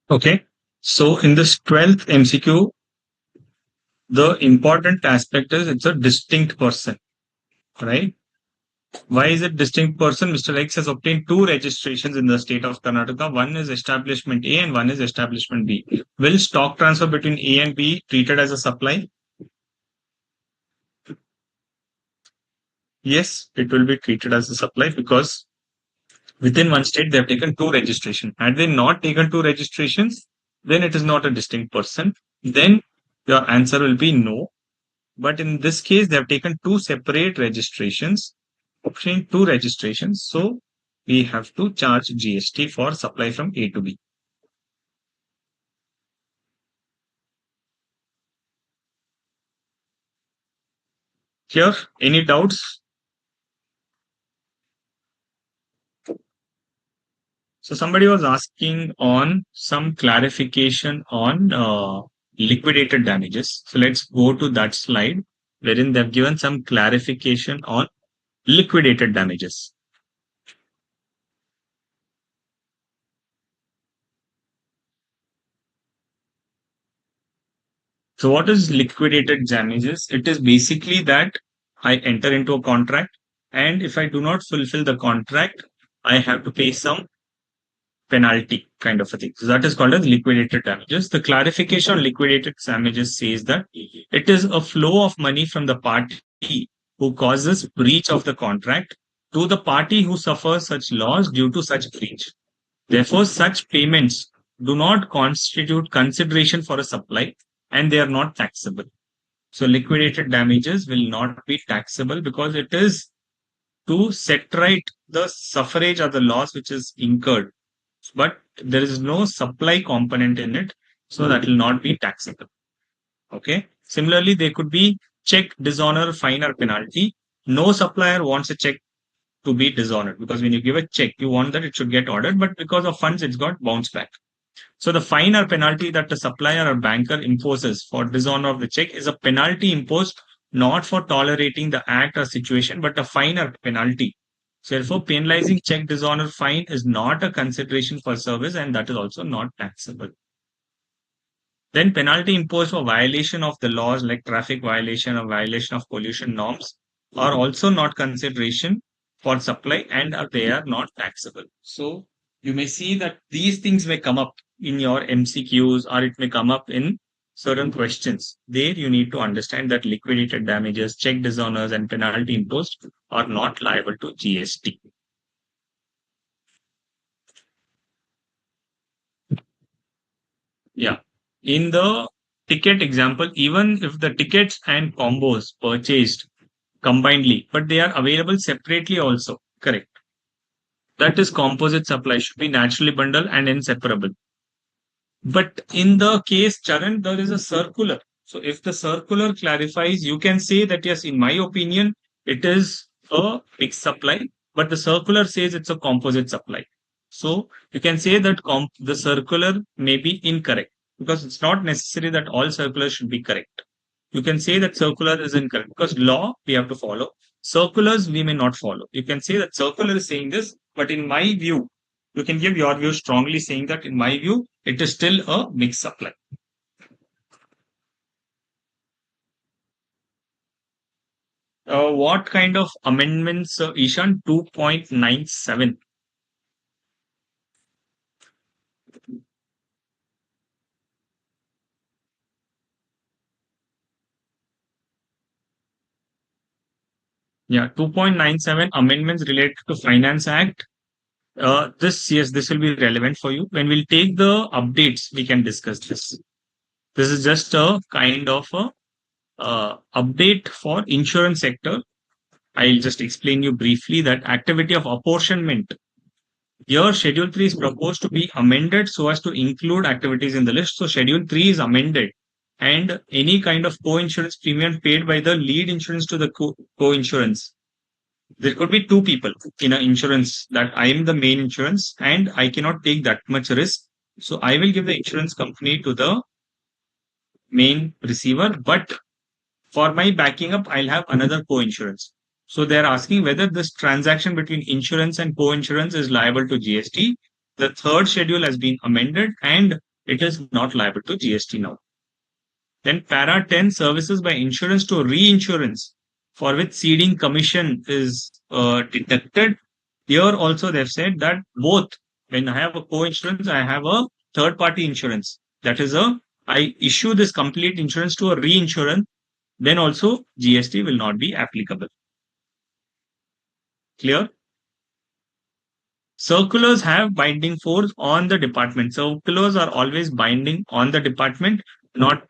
Okay. So in this 12th MCQ, the important aspect is it's a distinct person, right? Why is it distinct person? Mr. X has obtained two registrations in the state of Karnataka. One is establishment A and one is establishment B. Will stock transfer between A and B treated as a supply? Yes, it will be treated as a supply because within one state they have taken two registrations. Had they not taken two registrations, then it is not a distinct person. Then your answer will be no. But in this case, they have taken two separate registrations, obtained two registrations. So we have to charge GST for supply from A to B. Here, any doubts? So somebody was asking on some clarification on liquidated damages. So let's go to that slide wherein they've given some clarification on liquidated damages. So what is liquidated damages? It is basically that I enter into a contract, and if I do not fulfill the contract, I have to pay some penalty kind of a thing. So that is called as liquidated damages. The clarification on liquidated damages says that it is a flow of money from the party who causes breach of the contract to the party who suffers such loss due to such breach. Therefore, such payments do not constitute consideration for a supply and they are not taxable. So liquidated damages will not be taxable because it is to set right the suffrage or the loss which is incurred. But there is no supply component in it, so that will not be taxable. Okay. Similarly, there could be check dishonor, fine or penalty. No supplier wants a check to be dishonored because when you give a check, you want that it should get ordered, but because of funds, it's got bounced back. So the fine or penalty that the supplier or banker imposes for dishonor of the check is a penalty imposed not for tolerating the act or situation, but a fine or penalty. So therefore, penalizing check dishonor fine is not a consideration for service and that is also not taxable. Then penalty imposed for violation of the laws like traffic violation or violation of pollution norms are also not consideration for supply and they are not taxable. So you may see that these things may come up in your MCQs or it may come up in certain questions. There you need to understand that liquidated damages, check dishonors and penalty imposed are not liable to GST. Yeah. In the ticket example, even if the tickets and combos purchased combinedly, but they are available separately also, correct? That is composite supply should be naturally bundled and inseparable. But in the case, Charan, there is a circular. So if the circular clarifies, you can say that yes, in my opinion, it is a mixed supply, but the circular says it's a composite supply. So you can say that the circular may be incorrect because it's not necessary that all circulars should be correct. You can say that circular is incorrect because law we have to follow. Circulars we may not follow. You can say that circular is saying this, but in my view, you can give your view strongly saying that in my view, it is still a mixed supply. What kind of amendments, Ishan? 2.97. Yeah, 2.97 amendments related to Finance Act. This will be relevant for you. When we'll take the updates, we can discuss this. This is just a kind of a update for insurance sector. I'll just explain you briefly that activity of apportionment. Here, Schedule 3 is proposed to be amended so as to include activities in the list. So, Schedule 3 is amended and any kind of co-insurance premium paid by the lead insurance to the co-insurance. There could be two people in an insurance that I am the main insurance and I cannot take that much risk. So, I will give the insurance company to the main receiver, but for my backing up, I'll have another co-insurance. So they're asking whether this transaction between insurance and co-insurance is liable to GST. The third schedule has been amended and it is not liable to GST now. Then para 10, services by insurance to reinsurance for which ceding commission is deducted. Here also they've said that both, when I have a co-insurance, I have a third party insurance. That is I issue this complete insurance to a reinsurance, then also GST will not be applicable. Clear? Circulars have binding force on the department. Circulars are always binding on the department, not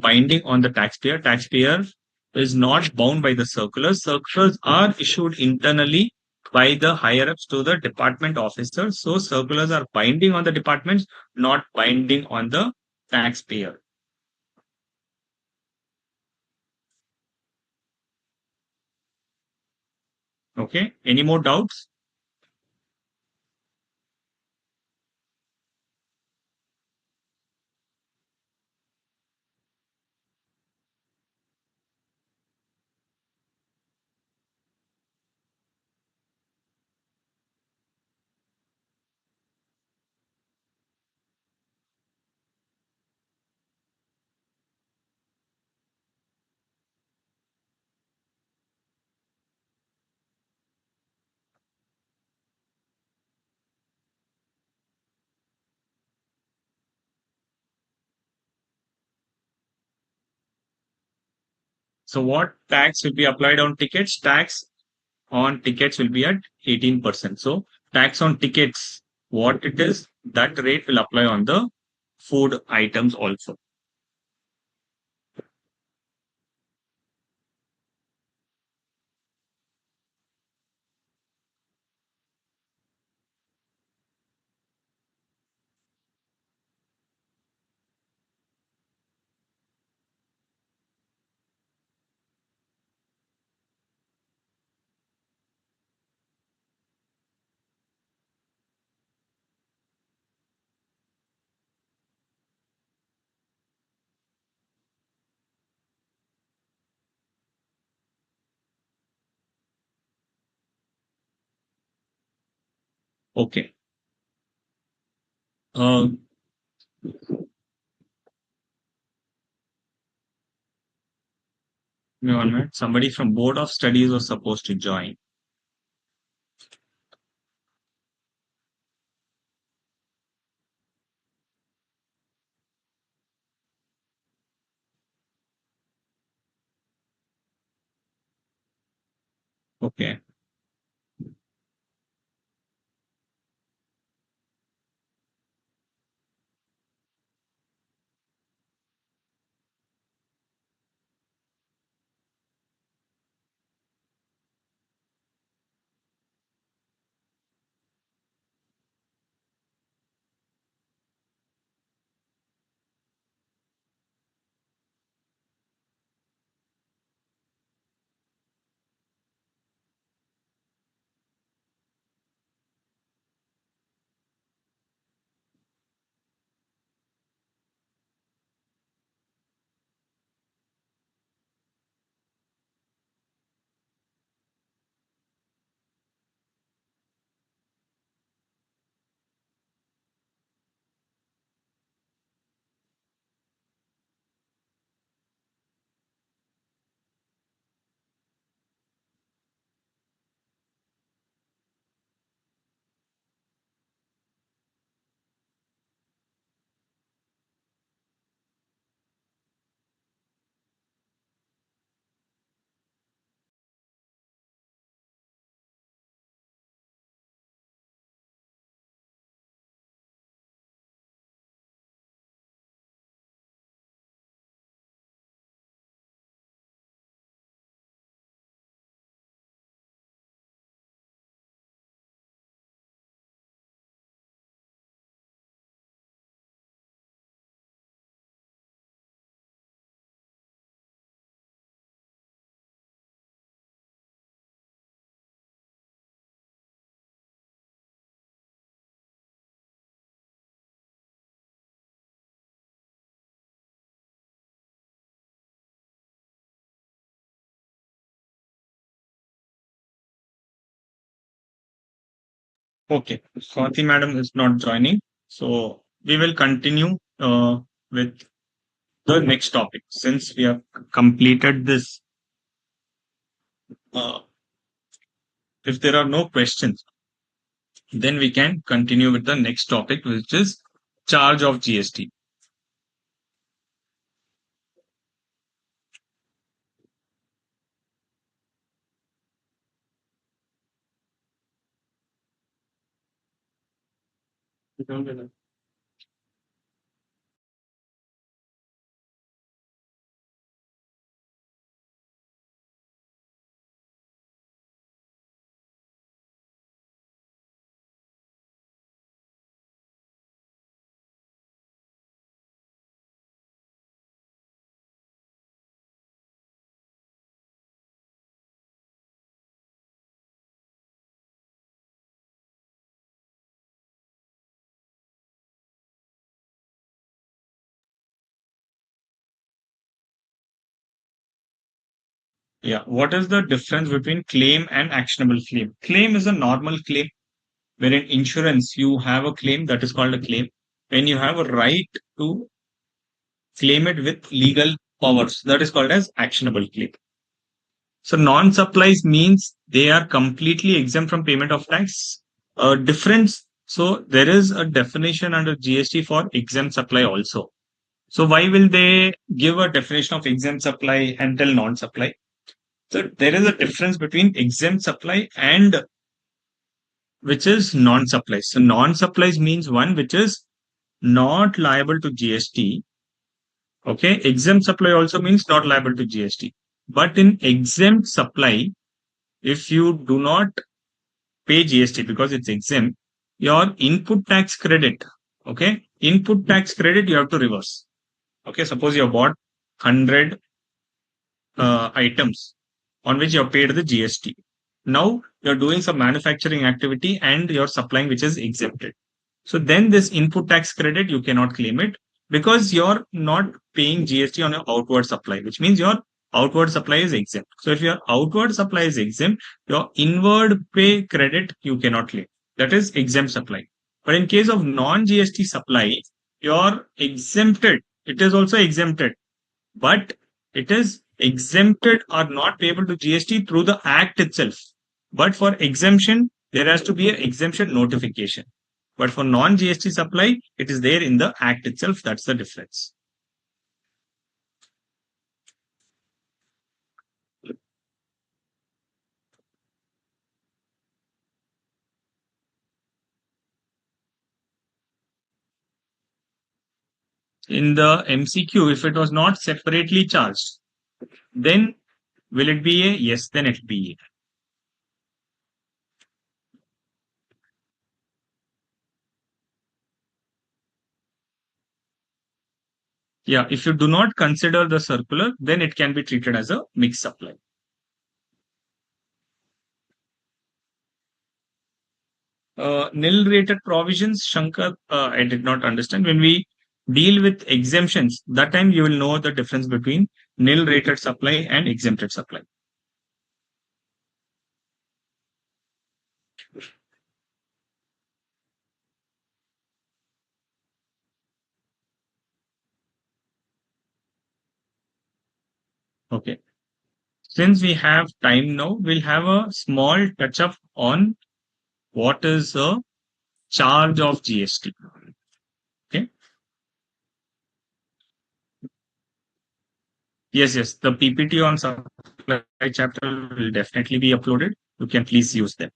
binding on the taxpayer. Taxpayer is not bound by the circulars. Circulars are issued internally by the higher ups to the department officers. So circulars are binding on the departments, not binding on the taxpayer. Okay. Any more doubts? So what tax will be applied on tickets? Tax on tickets will be at 18%. So tax on tickets, what it is, that rate will apply on the food items also. Okay. Uh, Give me 1 minute. Somebody from Board of Studies was supposed to join. Okay. Okay. Swati madam is not joining. So we will continue with the next topic. Since we have completed this, if there are no questions, then we can continue with the next topic, which is charge of GST. Yeah. What is the difference between claim and actionable claim? Claim is a normal claim, where in insurance you have a claim that is called a claim. When you have a right to claim it with legal powers, that is called as actionable claim. So non-supplies means they are completely exempt from payment of tax. Difference. So there is a definition under GST for exempt supply also. So why will they give a definition of exempt supply and tell non-supply? So there is a difference between exempt supply and which is non-supplies. So non-supplies means one which is not liable to GST. Okay, exempt supply also means not liable to GST. But in exempt supply, if you do not pay GST because it's exempt, your input tax credit, okay, input tax credit you have to reverse. Okay, suppose you have bought 100 items on which you have paid the GST. Now you're doing some manufacturing activity and you're supplying which is exempted. So then this input tax credit, you cannot claim it because you're not paying GST on your outward supply, which means your outward supply is exempt. So if your outward supply is exempt, your inward pay credit, you cannot claim. That is exempt supply. But in case of non-GST supply, you're exempted. It is also exempted, but it is exempted or not payable to GST through the act itself. But for exemption, there has to be an exemption notification. But for non-GST supply, it is there in the act itself. That's the difference. In the MCQ, if it was not separately charged, then will it be a? Yes, then it will be a. Yeah, if you do not consider the circular, then it can be treated as a mixed supply. Nil rated provisions, Shankar, I did not understand. When we deal with exemptions, that time you will know the difference between nil rated supply and exempted supply. Okay. Since we have time now, we'll have a small touch up on what is a charge of GST. Okay. Yes, the PPT on supply chapter will definitely be uploaded. You can please use them.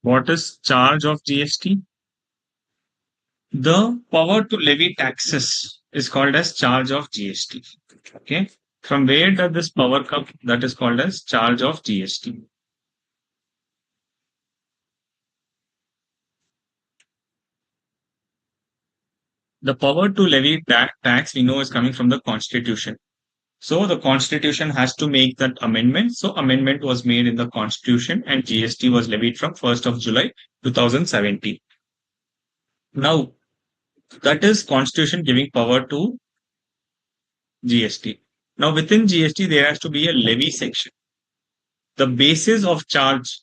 What is charge of GST? The power to levy taxes is called as charge of GST. Okay. From where does this power come? That is called as charge of GST. The power to levy tax we know is coming from the Constitution. So the Constitution has to make that amendment. So amendment was made in the Constitution and GST was levied from 1st of July 2017. Now, that is constitution giving power to GST. Now, within GST, there has to be a levy section. The basis of charge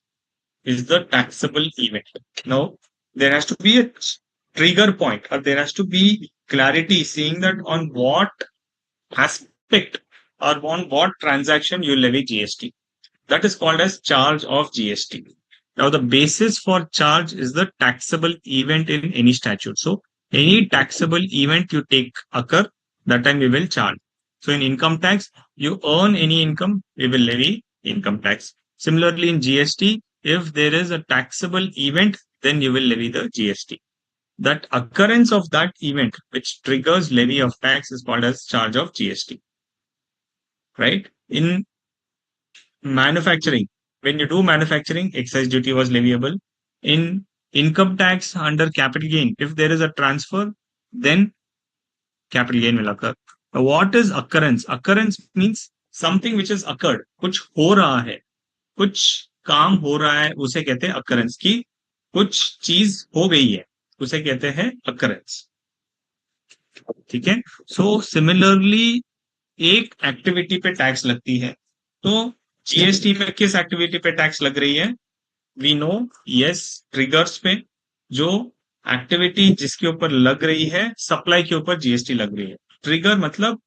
is the taxable event. Now, there has to be a trigger point, or there has to be clarity saying that on what aspect or on what transaction you levy GST. That is called as charge of GST. Now, the basis for charge is the taxable event in any statute. So, any taxable event you take occur, that time we will charge. So, in income tax, you earn any income, we will levy income tax. Similarly, in GST, if there is a taxable event, then you will levy the GST. That occurrence of that event, which triggers levy of tax, is called as charge of GST. Right? In manufacturing, when you do manufacturing, excise duty was leviable. In income tax under capital gain, if there is a transfer, then capital gain will occur. Now, what is occurrence? Occurrence means something which has occurred. कुछ हो रहा है, कुछ काम हो रहा है, उसे कहते हैं occurrence. की कुछ चीज हो गई है, उसे कहते हैं occurrence. ठीक है. So similarly, एक एक्टिविटी पे टैक्स लगती है, तो जीएसटी पे किस एक्टिविटी पे टैक्स लग रही है? वी नो, यस, ट्रिगर्स पे. जो एक्टिविटी जिसके ऊपर लग रही है, सप्लाई के ऊपर जीएसटी लग रही है. ट्रिगर मतलब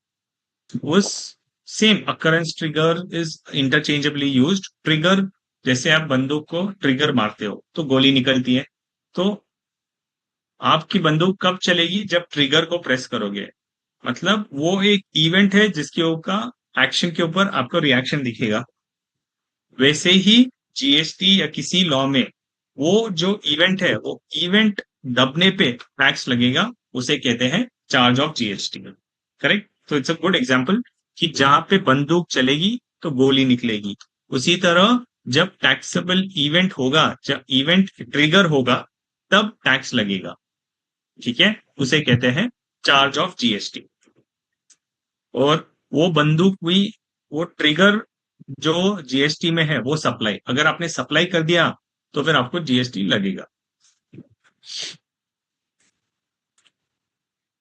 उस same occurrence trigger is interchangeably used. Trigger जैसे आप बंदूक को ट्रिगर मारते हो तो गोली निकलती है, तो आपकी बंदूक कब चलेगी? जब ट्रिगर को प्रेस करोगे. मतलब वो एक इवेंट है जिसके ऊपर एक्शन के ऊपर आपको रिएक्शन दिखेगा. वैसे ही जीएसटी या किसी लॉ में वो जो इवेंट है, वो इवेंट दबने पे टैक्स लगेगा, उसे कहते हैं चार्ज ऑफ जीएसटी. करेक्ट. तो इट्स अ गुड एग्जांपल कि जहां पे बंदूक चलेगी तो गोली निकलेगी. उसी तरह जब टैक्सेबल इवेंट होगा, जब इवेंट ट्रिगर होगा, तब टैक्स लगेगा. ठीक है, उसे कहते हैं चार्ज ऑफ जीएसटी. और वो बंदूक हुई, वो ट्रिगर जो जीएसटी में है, वो सप्लाई. अगर आपने सप्लाई कर दिया तो फिर आपको जीएसटी लगेगा.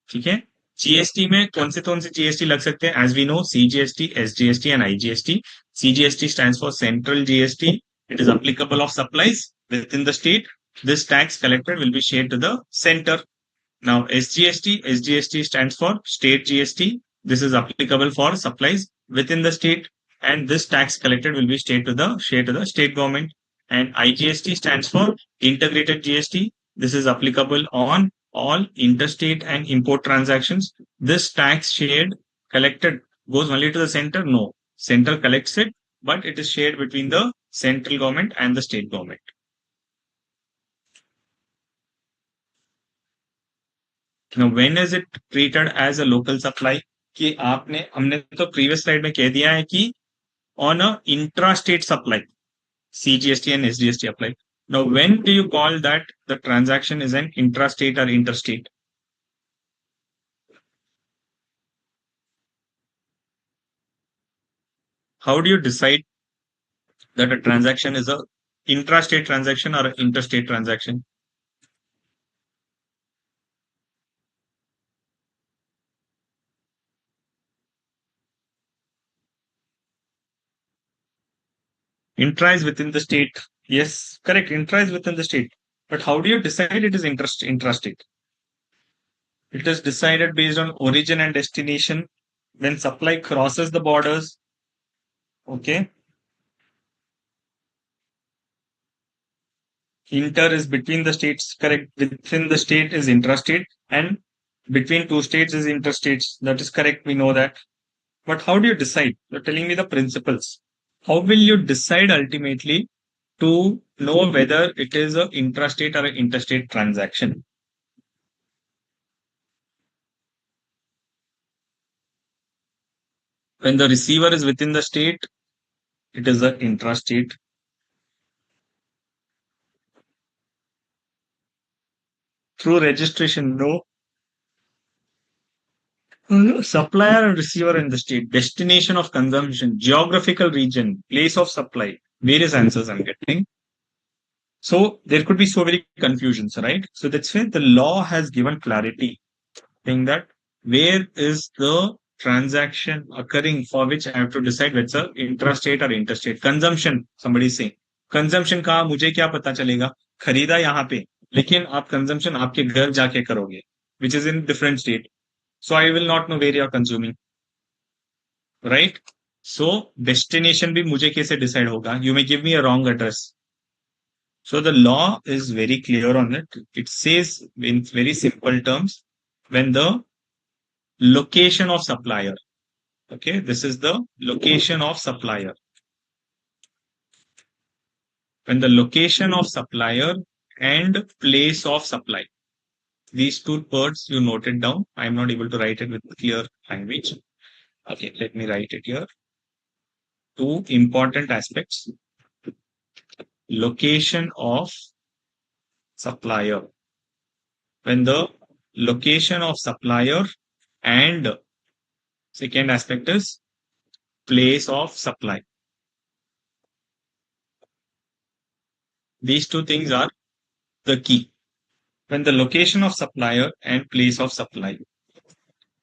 ठीक है. जीएसटी में कौन से जीएसटी लग सकते हैं? As we know, CGST, SGST and IGST. CGST stands for central GST. It is applicable of supplies within the state. This tax collected will be shared to the center. Now, SGST stands for state GST. This is applicable for supplies within the state, and this tax collected will be shared to the state government. And IGST stands for integrated GST. This is applicable on all interstate and import transactions. This tax shared collected goes only to the center? No, center collects it, but it is shared between the central government and the state government. Now, when is it treated as a local supply? कि हमने तो previous slide में कह दिया है कि on a intra-state supply, CGST and SGST apply. Now, when do you call that the transaction is an intra-state or interstate? How do you decide that a transaction is a intra-state transaction or an interstate transaction? Intra is within the state. Yes, correct. Intra is within the state. But how do you decide it is intrastate? It is decided based on origin and destination. When supply crosses the borders, okay. Inter is between the states, correct. Within the state is intrastate, and between two states is interstates. That is correct. We know that. But how do you decide? You're telling me the principles. How will you decide ultimately to know whether it is an intrastate or an interstate transaction? When the receiver is within the state, it is an intrastate. Through registration, no. Supplier and receiver in the state, destination of consumption, geographical region, place of supply, various answers I'm getting. So there could be so many confusions, right? So that's why the law has given clarity, saying that where is the transaction occurring for which I have to decide whether it's a intrastate or interstate. Consumption, somebody is saying. Consumption का मुझे क्या पता चलेगा? खरीदा यहाँ पे, लेकिन आप consumption आपके घर जाके करोगे, which is in different state. So I will not know where you are consuming, right? So destination भी मुझे कैसे decide होगा? You may give me a wrong address. So the law is very clear on it. It says in very simple terms, when the location of supplier, okay, this is the location of supplier. When the location of supplier and place of supply, these two words you note it down. I am not able to write it with clear language. Okay, let me write it here. Two important aspects. Location of supplier. When the location of supplier and second aspect is place of supply. These two things are the key. When the location of supplier and place of supply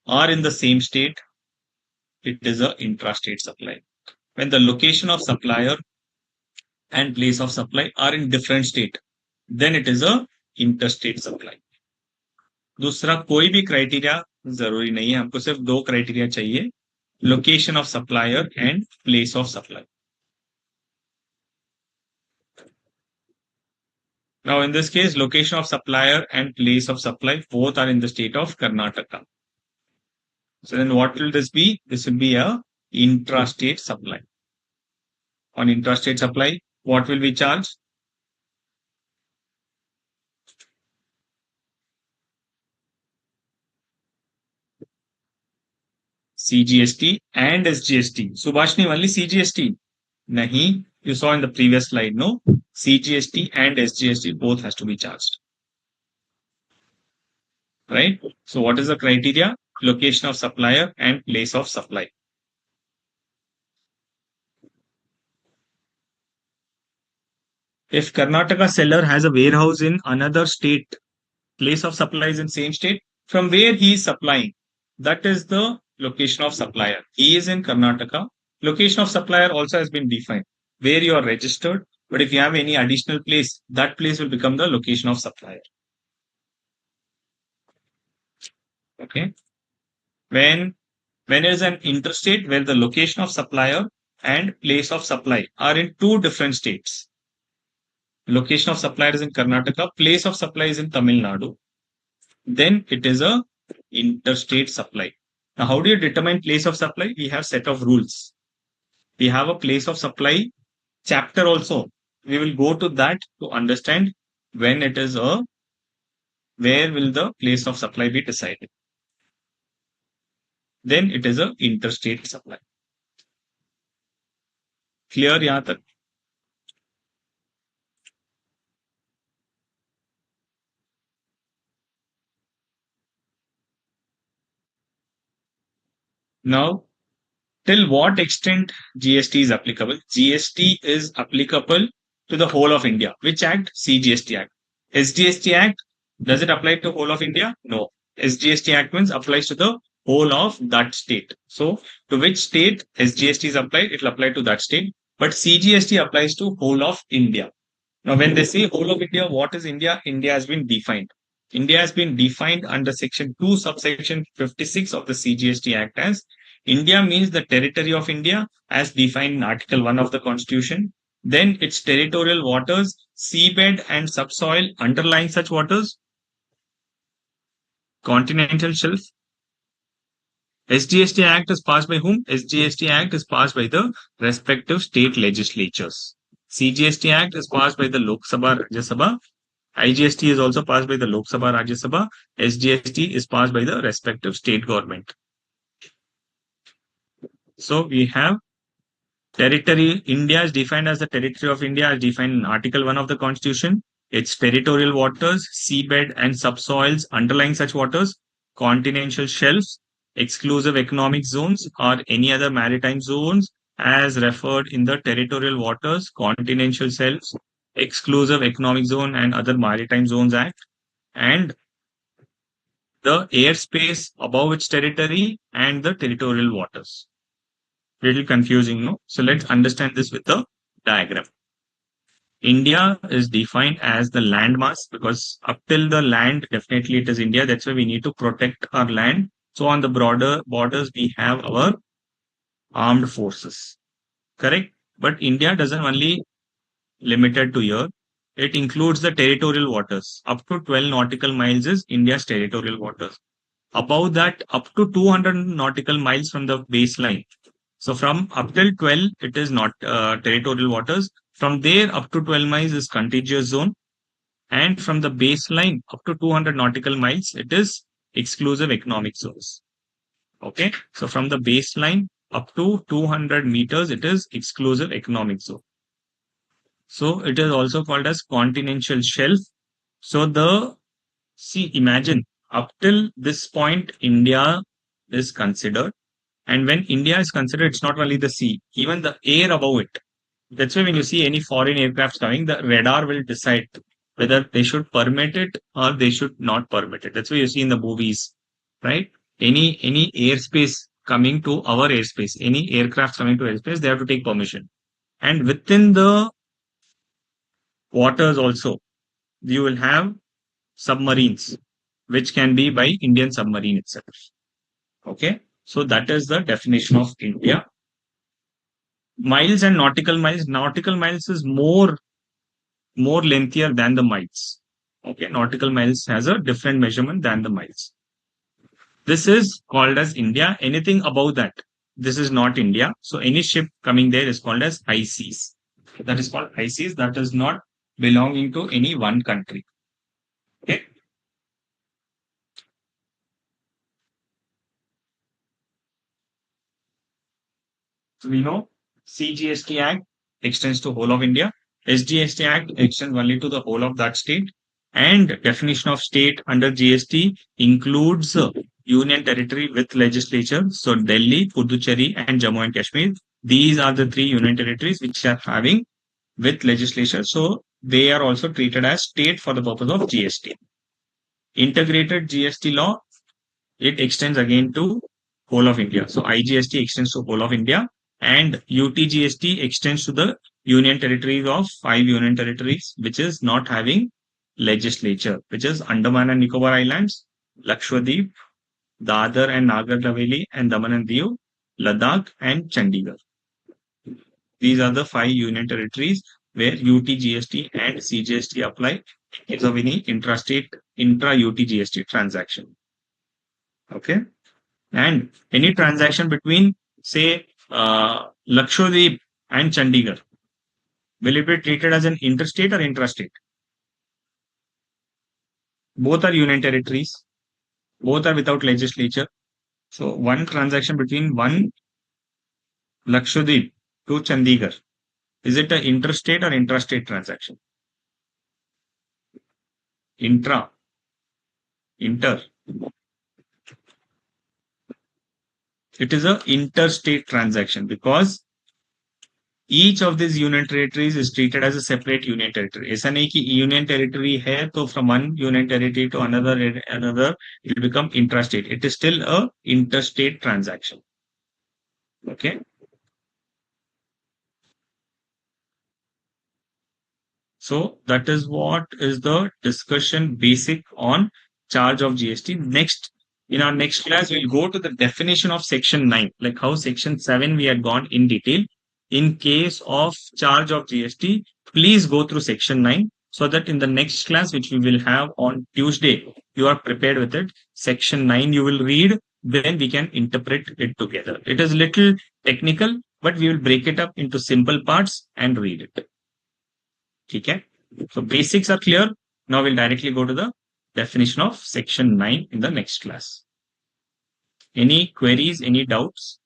are in the same state, it is a intrastate supply. When the location of supplier and place of supply are in different state, then it is a interstate supply. दूसरा कोई भी criteria जरूरी नहीं है, हमको सिर्फ दो criteria चाहिए, location of supplier and place of supply. Now, in this case, location of supplier and place of supply both are in the state of Karnataka. So then what will this be? This will be a intrastate supply. On intrastate supply, what will we charge? CGST and SGST. Subhashni, only CGST? Nahi, you saw in the previous slide, no? CGST and SGST both has to be charged. Right? So what is the criteria? Location of supplier and place of supply. If Karnataka seller has a warehouse in another state, place of supply is in same state, from where he is supplying, that is the location of supplier. He is in Karnataka. Location of supplier also has been defined, where you are registered. But if you have any additional place, that place will become the location of supplier. Okay. When it is an interstate where the location of supplier and place of supply are in two different states. Location of supplier is in Karnataka, place of supply is in Tamil Nadu. Then it is a interstate supply. Now, how do you determine place of supply? We have set of rules. We have a place of supply chapter also. We will go to that to understand when it is where will the place of supply be decided. Then it is a interstate supply. Clear yahan tak? Now, till what extent GST is applicable? GST is applicable to the whole of India. Which act? CGST Act. SGST Act, does it apply to whole of India? No. SGST Act means applies to the whole of that state. So, to which state SGST is applied, it will apply to that state. But CGST applies to whole of India. Now, when they say whole of India, what is India? India has been defined. India has been defined under Section 2, subsection 56 of the CGST Act as India means the territory of India as defined in Article 1 of the Constitution. Then its territorial waters, seabed and subsoil underlying such waters, continental shelf. SGST Act is passed by whom? SGST Act is passed by the respective state legislatures. CGST Act is passed by the Lok Sabha, Rajya Sabha. IGST is also passed by the Lok Sabha, Rajya Sabha. SGST is passed by the respective state government. So we have territory. India is defined as the territory of India as defined in Article 1 of the Constitution. Its territorial waters, seabed and subsoils underlying such waters, continental shelves, exclusive economic zones or any other maritime zones as referred in the territorial waters, continental shelves, Exclusive Economic Zone and Other Maritime Zones Act, and the airspace above its territory and the territorial waters. Little confusing, no? So let's understand this with the diagram. India is defined as the landmass because up till the land, definitely it is India. That's why we need to protect our land. So on the broader borders, we have our armed forces. Correct? But India doesn't only limited to here. It includes the territorial waters. Up to 12 nautical miles is India's territorial waters. Above that, up to 200 nautical miles from the baseline. So from up till 12, it is not territorial waters. From there up to 12 miles is contiguous zone. And from the baseline up to 200 nautical miles, it is exclusive economic zones. Okay. So from the baseline up to 200 meters, it is exclusive economic zone. So it is also called as continental shelf. So imagine up till this point, India is considered. And when India is considered, it's not only the sea, even the air above it. That's why when you see any foreign aircraft coming, the radar will decide whether they should permit it or they should not permit it. That's why you see in the movies, right? Any airspace coming to our airspace, any aircraft coming to airspace, they have to take permission. And within the waters also, you will have submarines, which can be by Indian submarine itself. Okay. So that is the definition of India. Miles and nautical miles. Nautical miles is more lengthier than the miles. Okay. Nautical miles has a different measurement than the miles. This is called as India. Anything above that, this is not India. So any ship coming there is called as ICs. That is called ICs. That is not belonging to any one country. Okay. So we know CGST Act extends to whole of India. SGST Act extends only to the whole of that state. And definition of state under GST includes union territory with legislature. So Delhi, Puducherry, and Jammu and Kashmir. These are the three union territories which are having with legislature. So they are also treated as state for the purpose of GST. Integrated GST law, it extends again to whole of India. So IGST extends to whole of India, and UTGST extends to the union territories of 5 union territories, which is not having legislature, which is Andaman and Nicobar Islands, Lakshadweep, Dadar and Nagar Haveli, and Daman and Diu, Ladakh, and Chandigarh. These are the 5 union territories where UTGST and CGST apply in case of any intra-UTGST transaction. Okay. And any transaction between, say, Lakshadweep and Chandigarh, will it be treated as an interstate or intrastate? Both are union territories. Both are without legislature. So one transaction between one Lakshadweep to Chandigarh, is it an interstate or intrastate transaction? Inter. It is an interstate transaction because each of these union territories is treated as a separate union territory. ऐसा नहीं कि union territory है तो from one union territory to another it will become intrastate. It is still a interstate transaction. Okay. So that is what is the discussion basic on charge of GST. Next, in our next class, we'll go to the definition of section 9, like how section 7 we had gone in detail. In case of charge of GST, please go through section 9 so that in the next class, which we will have on Tuesday, you are prepared with it. Section 9 you will read, then we can interpret it together. It is little technical, but we will break it up into simple parts and read it. Okay. So basics are clear. Now we'll directly go to the definition of section 9 in the next class. Any queries, any doubts?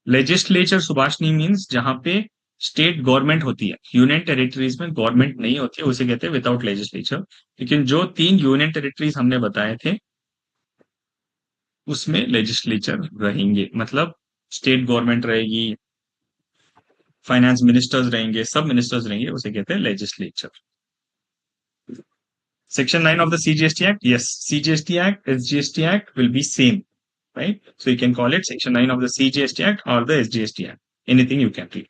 Legislature सुभाषनी means जहां पे state government होती है, union territories में government नहीं होती है, उसे कहते हैं विदाउट लेजिस्लेचर. लेकिन जो 3 यूनियन टेरिटरीज हमने बताए थे, उसमें लेजिस्लेचर रहेंगे, मतलब स्टेट गवर्नमेंट रहेगी, फाइनेंस मिनिस्टर्स रहेंगे, सब मिनिस्टर्स रहेंगे, उसे कहते हैं legislature. Section 9 of the CGST Act, yes, CGST Act, SGST Act will be same, right? So you can call it Section 9 of the CGST Act or the SGST Act. Anything you can read.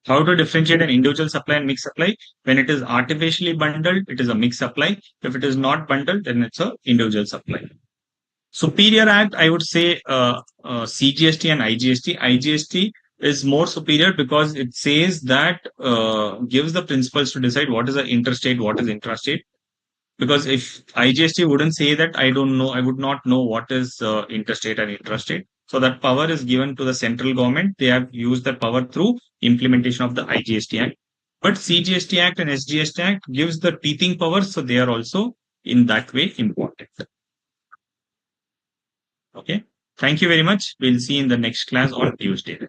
How to differentiate an individual supply and mixed supply? When it is artificially bundled, it is a mixed supply. If it is not bundled, then it's a individual supply. Superior Act, I would say CGST and IGST. IGST is more superior because it says that gives the principles to decide what is the interstate, what is intrastate. Because if IGST wouldn't say that, I don't know, I would not know what is interstate and intrastate. So that power is given to the central government. They have used that power through implementation of the IGST Act. But CGST Act and SGST Act gives the teething power, so they are also in that way important. Okay. Thank you very much. We'll see in the next class on Tuesday.